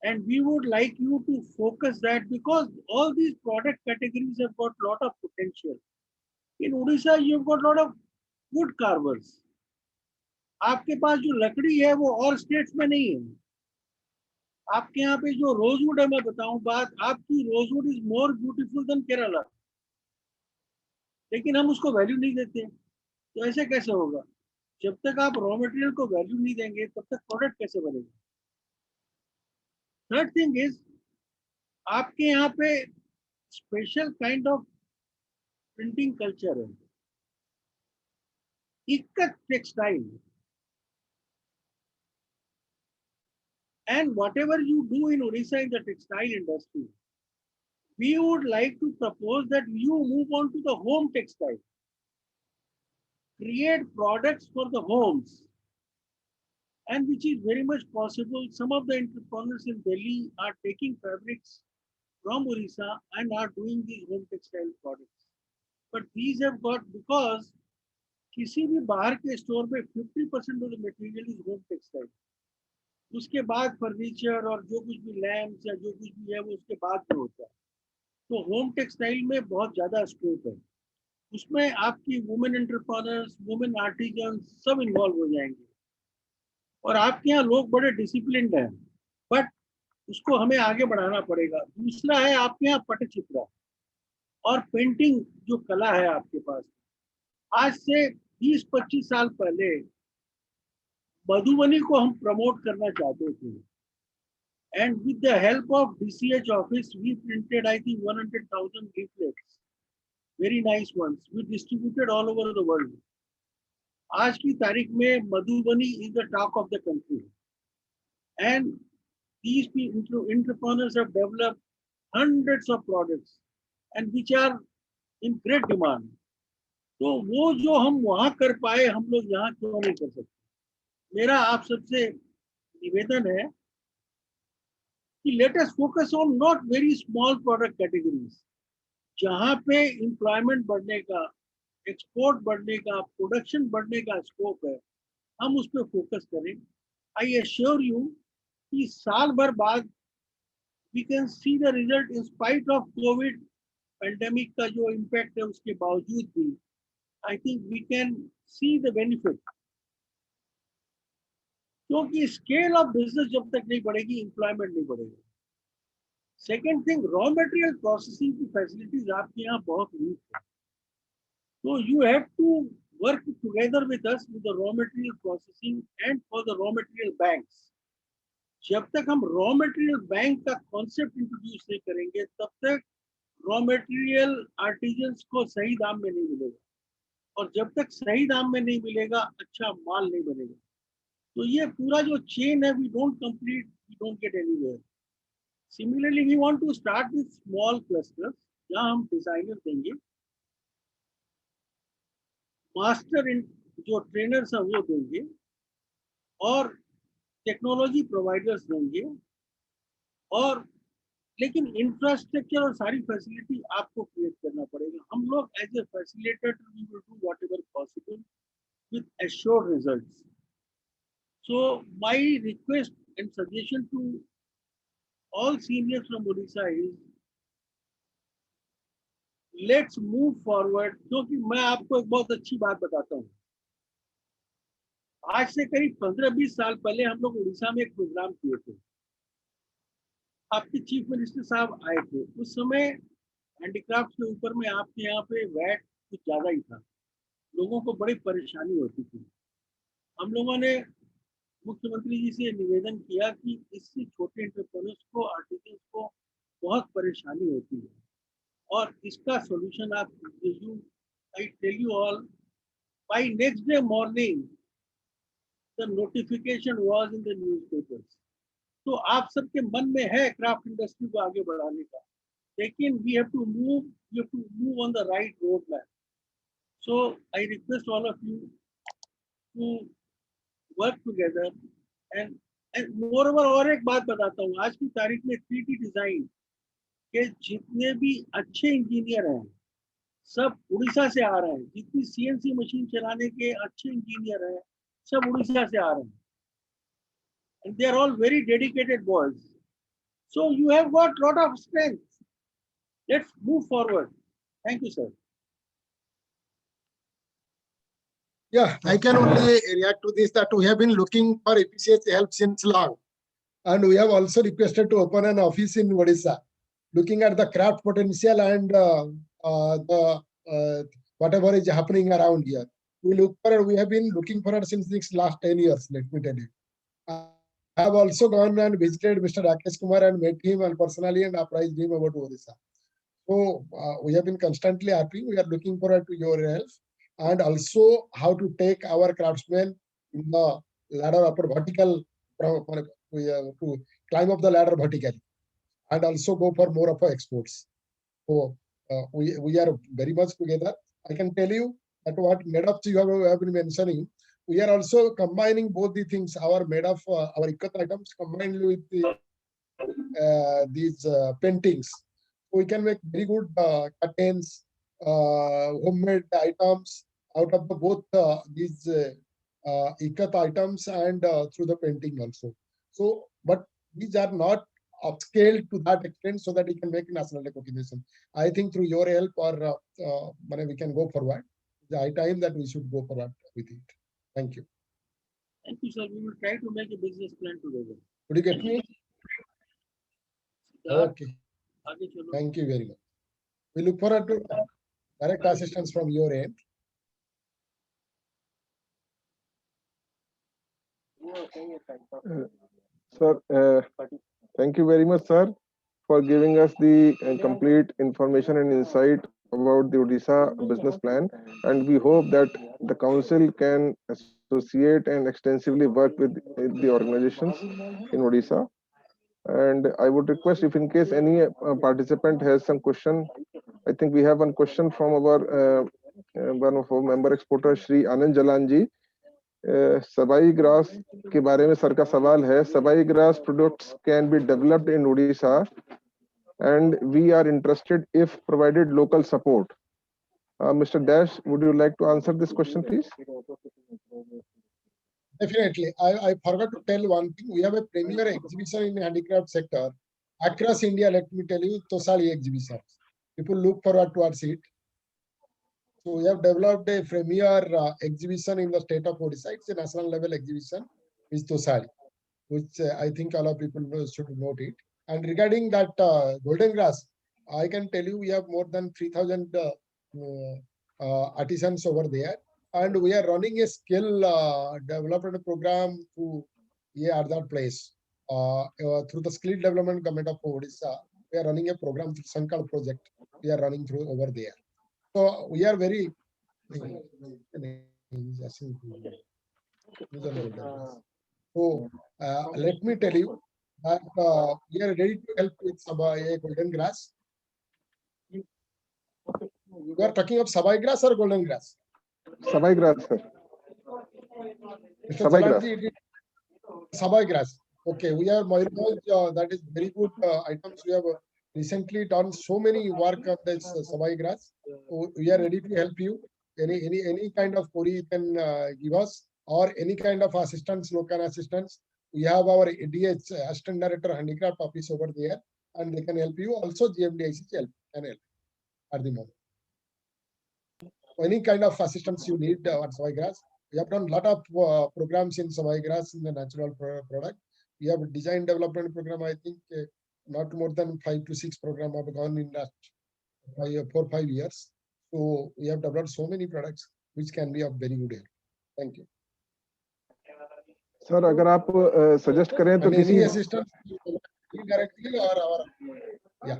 And we would like you to focus that, because all these product categories have got a lot of potential. In Odisha, you've got a lot of wood carvers. आपके पास जो लकड़ी है वो और states में नहीं है. आपके यहाँ पे जो रोजवुड है, मैं बताऊं बात, आपकी rosewood is more beautiful then Kerala, लेकिन हम उसको वैल्यू नहीं देते. तो ऐसे कैसे होगा? जब तक आप रॉ मटेरियल को वैल्यू नहीं देंगे तब तक प्रोडक्ट कैसे बनेगा? थर्ड थिंग इज, आपके यहाँ पे special kind of printing culture है. Ikat textile, and whatever you do in Odisha in the textile industry, we would like to propose that you move on to the home textile. Create products for the homes, and which is very much possible. Some of the entrepreneurs in Delhi are taking fabrics from Odisha and are doing these home textile products. But these have got, because किसी भी बाहर के store में 50% of the material is home textile. उसके बाद furniture और जो कुछ भी लैम्प्स या जो कुछ भी है वो उसके बाद में होता है. तो होम टेक्सटाइल में बहुत ज्यादा स्कोप है. उसमें आपकी वुमेन एंटरप्रेन्योर्स, वुमेन आर्टिजन सब इन्वॉल्व हो जाएंगे. और आपके यहाँ लोग बड़े डिसिप्लिन्ड हैं, बट उसको हमें आगे बढ़ाना पड़ेगा. दूसरा है आपके यहाँ पटचित्र और पेंटिंग जो कला है आपके पास. आज से 20-25 साल पहले मधुबनी को हम प्रमोट करना चाहते थे, and with the help of DCH office, we printed I think 100,000 leaflets, very nice ones. We distributed all over the world. आज की तारीख में Madhubani is the talk of the country, and these entrepreneurs have developed hundreds of products and which are in great demand. तो वो जो हम वहाँ कर पाए, हम लोग यहाँ क्यों नहीं कर सकते? मेरा आप सबसे निवेदन है कि let us focus on not very small product categories. जहाँ पे employment बढ़ने का, export बढ़ने का, production बढ़ने का scope है, हम उस पे focus करें. I assure you कि साल भर बाद we can see the result in spite of COVID pandemic का जो impact है उसके बावजूद भी I think we can see the benefit. क्योंकि स्केल ऑफ बिजनेस जब तक नहीं बढ़ेगी एम्प्लॉयमेंट नहीं बढ़ेगा. Second thing, raw material processing की फैसिलिटीज आपके यहाँ बहुत वीक है. तो you have to work together with us with the raw material processing and for the raw material banks. जब तक हम रॉ मटेरियल बैंक का कॉन्सेप्ट इंट्रोड्यूस नहीं करेंगे तब तक रॉ मटेरियल आर्टिजन्स को सही दाम में नहीं मिलेगा, और जब तक सही दाम में नहीं मिलेगा अच्छा माल नहीं बनेगा. तो ये पूरा जो चेन है, we don't complete, we don't get anywhere. Similarly we want to start with small clusters जहां हम डिजाइनर देंगे, मास्टर इन जो ट्रेनर्स हैं वो देंगे, और टेक्नोलॉजी प्रोवाइडर्स देंगे, और लेकिन इंफ्रास्ट्रक्चर और सारी फैसिलिटी आपको क्रिएट करना पड़ेगा. हम लोग as a facilitator we will do whatever possible with assured results. So my request and suggestion to all seniors from Odisha is let's move forward. क्योंकि मैं आपको एक बहुत अच्छी बात बताता हूँ. आज से करीब 15-20 साल पहले हम लोग उड़ीसा में एक प्रोग्राम किए थे. आपके चीफ मिनिस्टर साहब आए थे. उस समय हैंडीक्राफ्ट के ऊपर में आपके यहाँ पे वैट कुछ ज्यादा ही था, लोगों को बड़ी परेशानी होती थी. हम लोगों ने मुख्यमंत्री जी से निवेदन किया कि इससे छोटे एंटरप्रेन्योर्स को, आर्टिजन्स को बहुत परेशानी होती है, और इसका सॉल्यूशन आप I tell you all, by next day morning the notification was in the newspapers. तो आप सबके मन में है क्राफ्ट इंडस्ट्री को आगे बढ़ाने का, लेकिन we have to move on the right road map. So I request all of you to work together and moreover. और एक बात बताता हूँ, आज की तारीख में 3D डिजाइन के जितने भी अच्छे इंजीनियर हैं सब उड़ीसा से आ रहे हैं. जितनी CNC मशीन चलाने के अच्छे इंजीनियर हैं सब उड़ीसा से आ रहे हैं, and they are all very dedicated boys. So you have got lot of strength. Let's move forward. Thank you sir. Yeah, I can only react to this that we have been looking for EPCH help since long, and we have also requested to open an office in Odisha, looking at the craft potential and whatever is happening around here. We have been looking for it since these last 10 years. Let me tell you, I have also gone and visited Mr. Rakesh Kumar and met him and personally and apprised him about Odisha. So we have been constantly happy. We are looking forward to your help. And also how to take our craftsmen in the ladder upper vertical, to climb up the ladder vertically, and also go for more of our exports. So we are very much together. I can tell you that what made-ups you have been mentioning, we are also combining both the things. Our made-up, our ikat items combined with these paintings. So we can make very good curtains, homemade items out of both these ikat items and through the painting also. So, but these are not upscaled to that extent so that we can make national recognition. I think through your help or we can go forward. The high time that we should go forward with it. Thank you. Thank you, sir. We will try to make a business plan together. Would you get me? Okay. Thank you very much. We look forward to direct assistance from your end. Sir, thank you very much, sir, for giving us the complete information and insight about the Odisha business plan. And we hope that the council can associate and extensively work with the organizations in Odisha. And I would request, if in case any participant has some question, I think we have one question from our one of our member exporter, Shri Anand Jalanji. सबाई grass के बारे में sir का सवाल है. सबाई grass products can be developed in Odisha and we are interested if provided local support. Mr. Dash, would you like to answer this question, please? Definitely. I forgot to tell one thing. We have a premier exhibition in the handicraft sector across India. Let me tell you, Tosali exhibition. People look forward towards it. So we have developed a premier exhibition in the state of Odisha. It's a national level exhibition with Tosali, which I think a lot of people should note it. And regarding that golden grass, I can tell you we have more than 3,000 artisans over there. And we are running a skill development program to that place. Through the skill development government of Odisha, we are running a program through Sankal project. We are running through over there. So we are very. So let me tell you that we are ready to help with Sabai golden grass. You are talking of Sabai grass or golden grass? Sabai grass, sir. Mr. Sabai grass. Jalanji, it is Sabai grass. Okay, we are Mayurbhanj, that is very good items. We have recently done so many work on this Sabai grass. So we are ready to help you. Any kind of query you can give us, or any kind of assistance, local assistance. We have our ADH, Assistant Director Handicraft Office over there, and they can help you. Also, GMDIC can help at the moment. Any kind of assistance you need on Sabai grass. We have done a lot of programs in Sabai grass in the natural product. We have a design development program. I think not more than 5 to 6 programs have gone in last 4 or 5 years. So we have developed so many products which can be of very good help. Thank you. Sir, अगर आप suggest करें तो And किसी any assistance directly or our yeah.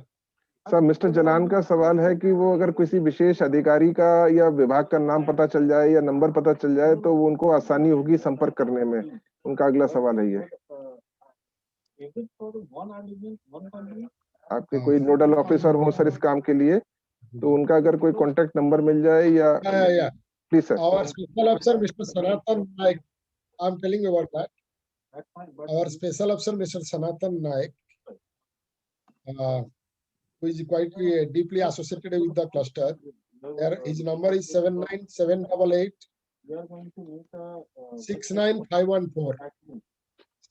Sir Mister Jalan का सवाल है कि वो अगर किसी विशेष अधिकारी का या विभाग का नाम पता चल जाए या नंबर पता चल जाए तो वो उनको आसानी होगी संपर्क करने में. उनका अगला सवाल है ये. आपके कोई नोडल ऑफिसर हो सर इस काम के लिए तो उनका अगर कोई कांटेक्ट नंबर मिल जाए या please sir. Our special officer Mr. Sanatan Naik, I'm telling you about that. Our special officer Mr. Sanatan Naik, who is quite deeply associated with the cluster. His number is 79788 69514.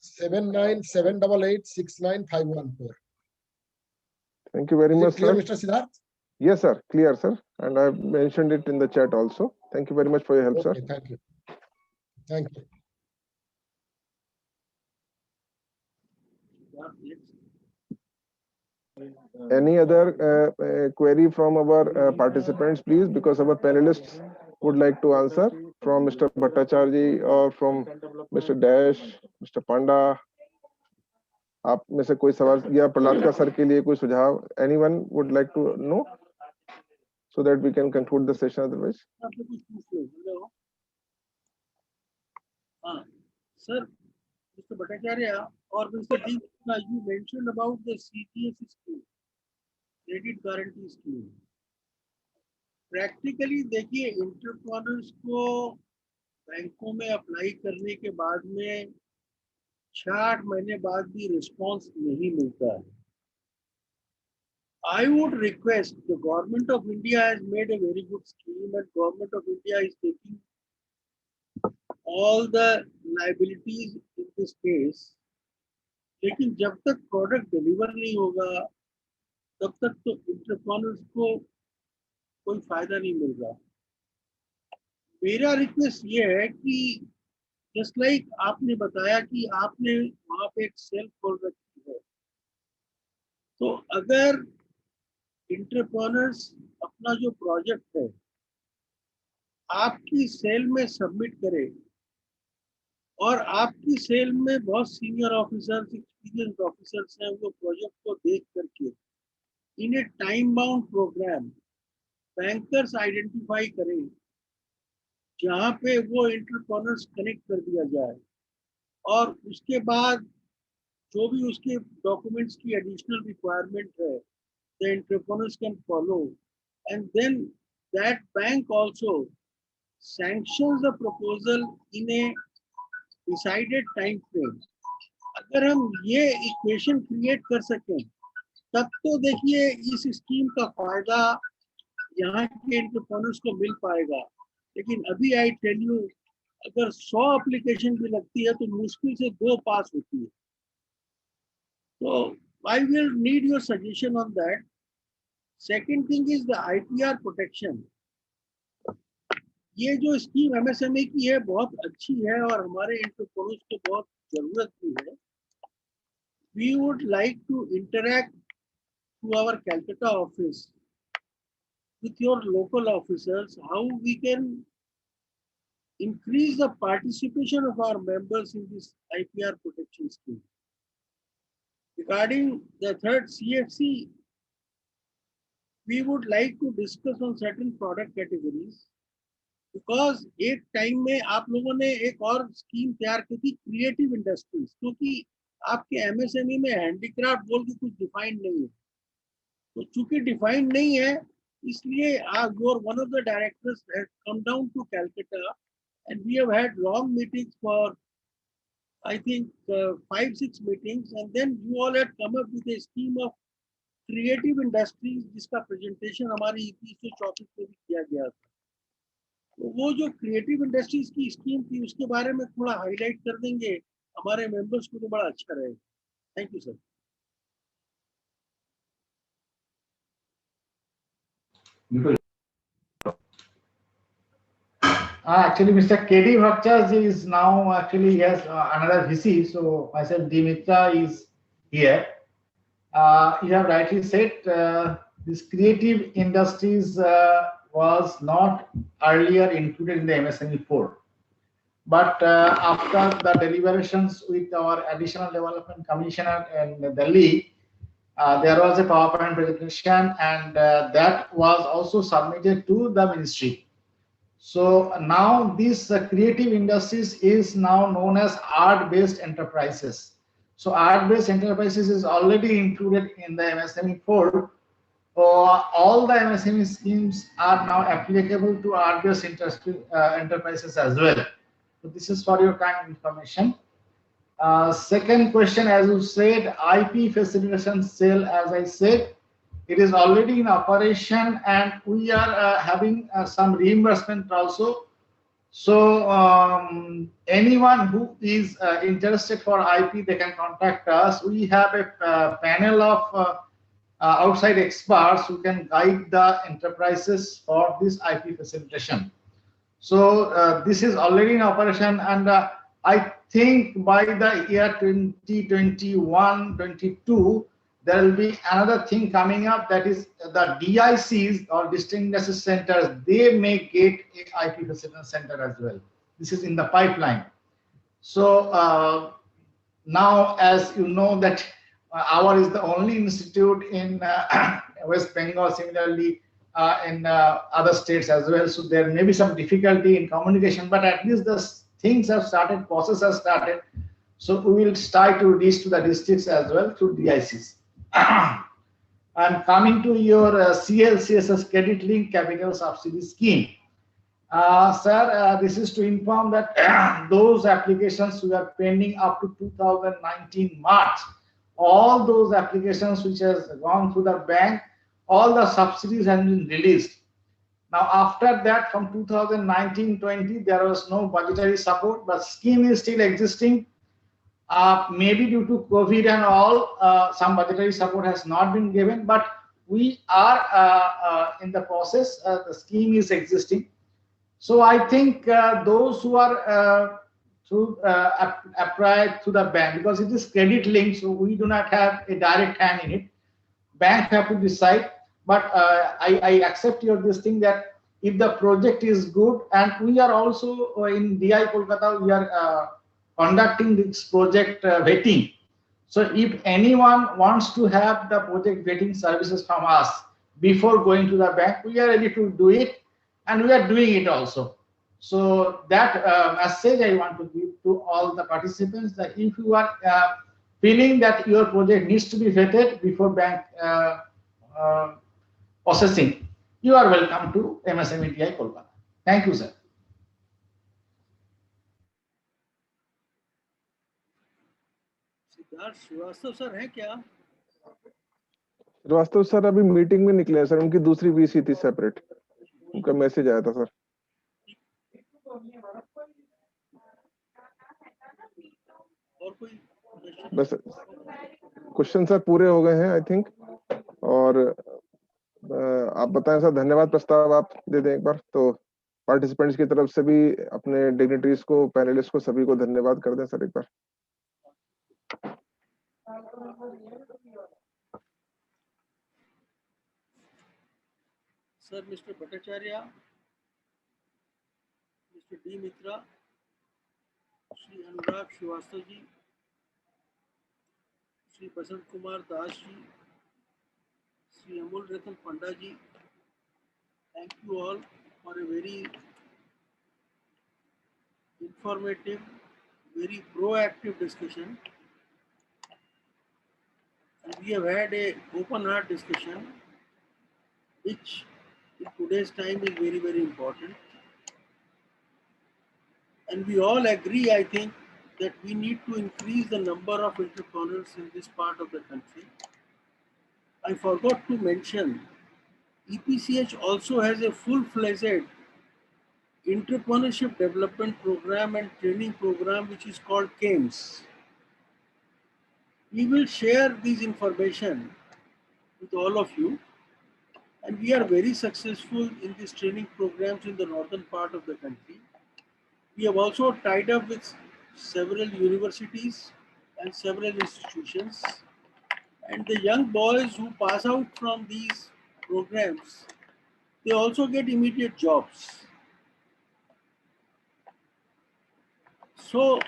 79788 69514. Thank you very much, Clear, sir. Mr. Siddharth? Yes, sir. Clear, sir. And I mentioned it in the chat also. Thank you very much for your help, sir. Okay, thank you. Thank you. Any other query from our participants, please, because our panelists would like to answer from Mr. Bhattacharya or from Mr. Dash, Mr. Panda. आप में से कोई सवाल या प्रहलाद का sir के लिए कोई सुझाव? Anyone would like to know so that we can conclude the session otherwise? Sir, Mr. Bhattacharya or Mr. D, you mentioned about the CGS scheme, credit guarantee scheme. Practically, देखिए entrepreneurs को बैंकों में apply करने के बाद में 6-8 महीने बाद भी रिस्पॉन्स नहीं मिलता है. I would request the government of India has made a very good scheme and government of India is taking all the liabilities in this case. लेकिन जब तक प्रोडक्ट डिलीवर नहीं होगा तब तक तो एंटरप्रेन्योर्स को कोई फायदा नहीं मिल रहा. मेरा रिक्वेस्ट ये है कि जस्ट लाइक आपने बताया कि आपने वहां पे एक सेल खोल रखी है, तो अगर एंटरप्रेन्योर्स अपना जो प्रोजेक्ट है आपकी सेल में सबमिट करे और आपकी सेल में बहुत सीनियर ऑफिसर्स, एक्सपीरियंस्ड ऑफिसर्स हैं, वो प्रोजेक्ट को देख करके in a time bound programme bankers identify करें जहाँ पे वो एंटरप्रेन्योर्स कनेक्ट कर दिया जाए और उसके बाद जो भी उसके डॉक्यूमेंट्स की एडिशनल रिक्वायरमेंट है the entrepreneurs can follow, and then that bank also sanctions the proposal in a decided time frame. अगर हम ये इक्वेशन क्रिएट कर सकें तब तो देखिए इस स्कीम का फायदा यहाँ के एंटरप्रेन्योर्स को मिल पाएगा। लेकिन अभी आई टेल यू, अगर 100 एप्लीकेशन भी लगती है तो मुश्किल से 2 पास होती है। तो I will need your suggestion on that. Second thing is the IPR protection. ये जो स्कीम MSME की है बहुत अच्छी है और हमारे एंटरप्रेन्योर्स को बहुत जरूरत भी है। We would like to interact to our Calcutta office with your local officers, how we can increase the participation of our members in this IPR protection scheme. Regarding the third CFC, we would like to discuss on certain product categories, because एक time में आप लोगों ने एक और scheme तैयार की थी क्रिएटिव इंडस्ट्रीज, क्योंकि आपके MSME में हैंडीक्राफ्ट बोल के कुछ डिफाइंड नहीं है। तो चूंकि डिफाइंड नहीं है इसलिए your one of the directors has come down to Calcutta and we have had long meetings for I think 5-6 meetings, and then you all had come up with a scheme of creative industries जिसका presentation हमारी EP 134 में भी किया गया था। तो वो जो क्रिएटिव इंडस्ट्रीज की स्कीम थी उसके बारे में थोड़ा हाईलाइट कर देंगे हमारे मेंबर्स को तो बड़ा अच्छा रहेगा। Thank you sir. Actually, Mr. KD Bhattacharya is now actually has another VC, so myself Dimitra is here. You have rightly said this creative industries was not earlier included in the MSME 4, but after the deliberations with our Additional Development Commissioner in Delhi, there was a PowerPoint presentation, and that was also submitted to the ministry. So now this creative industries is now known as art-based enterprises. So art-based enterprises is already included in the MSME 4. All the MSME schemes are now applicable to art-based enterprises as well. So this is for your kind information. Second question, as you said, IP facilitation cell, as I said, it is already in operation, and we are having some reimbursement also. So anyone who is interested for IP, they can contact us. We have a panel of outside experts who can guide the enterprises for this IP facilitation. So this is already in operation, and I think by the year 2021-22, there will be another thing coming up, that is the DICs or Distinct Industry Centers. They may get a IP facilitation center as well. This is in the pipeline. So now, as you know, that our is the only institute in West Bengal, similarly in other states as well. So there may be some difficulty in communication, but at least the things have started, process has started. So we will try to reach to the districts as well through DICs. And coming to your CLCSS Credit Link Capital Subsidy Scheme. Sir, this is to inform that those applications we are pending up to 2019 March, all those applications which has gone through the bank, all the subsidies have been released. Now after that, from 2019-20, there was no budgetary support, but scheme is still existing. Maybe due to COVID and all, some budgetary support has not been given, but we are in the process. The scheme is existing. So I think those who are applied to the bank, because it is credit linked, so we do not have a direct hand in it. Bank have to decide. But I accept your this thing that if the project is good, and we are also in DI Kolkata, we are conducting this project vetting. So if anyone wants to have the project vetting services from us before going to the bank, we are ready to do it, and we are doing it also. So that message I want to give to all the participants, that if you are feeling that your project needs to be vetted before bank processing, you are welcome to MSME DI Kolkata. Thank you, sir. यार Srivastava sir हैं क्या? Srivastava sir अभी meeting में निकले हैं sir, उनकी दूसरी VC थी सेपरेट, उनका मैसेज आया था सर। और कोई question? बस क्वेश्चन सर पूरे हो गए हैं आई थिंक। और आप बताएं सर, धन्यवाद प्रस्ताव आप दे दें एक बार तो पार्टिसिपेंट्स की तरफ से भी अपने डिग्निटरीज को, पैनलिस्ट को, सभी को धन्यवाद कर दें सर एक बार। Sir, Mr. Bhattacharya, Mr. D. Mitra, Shri Anurag Srivastava ji, Shri Basant Kumar Das ji, Shri Amol Ratan Panda ji, thank you all for a very informative, very proactive discussion. And we have had a open heart discussion, which in today's time is very, very important. And we all agree, I think, that we need to increase the number of entrepreneurs in this part of the country. I forgot to mention, EPCH also has a full-fledged entrepreneurship development program and training program, which is called CAMES. We will share this information with all of you. And we are very successful in these training programs in the northern part of the country. We have also tied up with several universities and several institutions. And the young boys who pass out from these programs, they also get immediate jobs. So,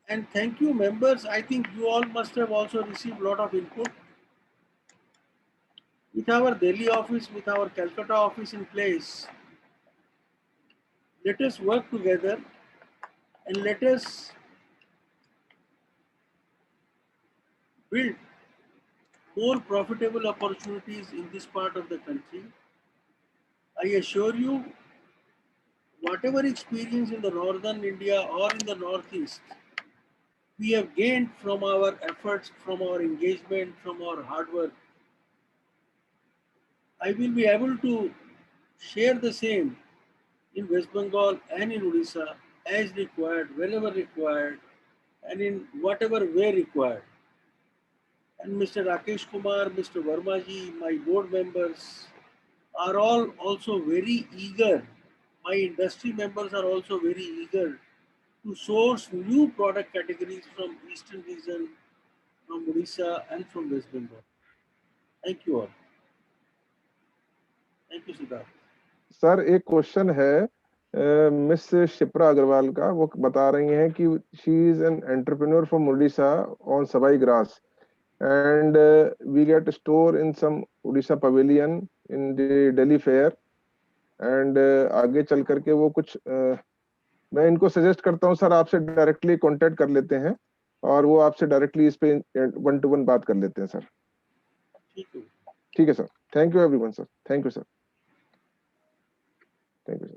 and thank you members. I think you all must have also received a lot of input. With our Delhi office, with our Calcutta office in place, let us work together and let us build more profitable opportunities in this part of the country. I assure you, whatever experience in the northern India or in the northeast, we have gained from our efforts, from our engagement, from our hard work. I will be able to share the same in West Bengal and in Odisha as required, whenever required, and in whatever way required. And Mr. Rakesh Kumar, Mr. Verma ji, my board members are all also very eager. My industry members are also very eager to source new product categories from Eastern region, from Odisha and from West Bengal. Thank you all. Thank you, Siddharth. Sir एक question है miss Shipra Agarwal का, वो बता रही हैं कि she is an entrepreneur from Orissa on Sawai grass and we get a store in some Odisha pavilion in the Delhi fair and आगे चल करके वो कुछ मैं इनको सजेस्ट करता हूँ सर आपसे डायरेक्टली कांटेक्ट कर लेते हैं और वो आपसे डायरेक्टली इस पे 1-to-1 बात कर लेते हैं सर। ठीक है sir, thank you everyone sir, thank you sir, thank you sir.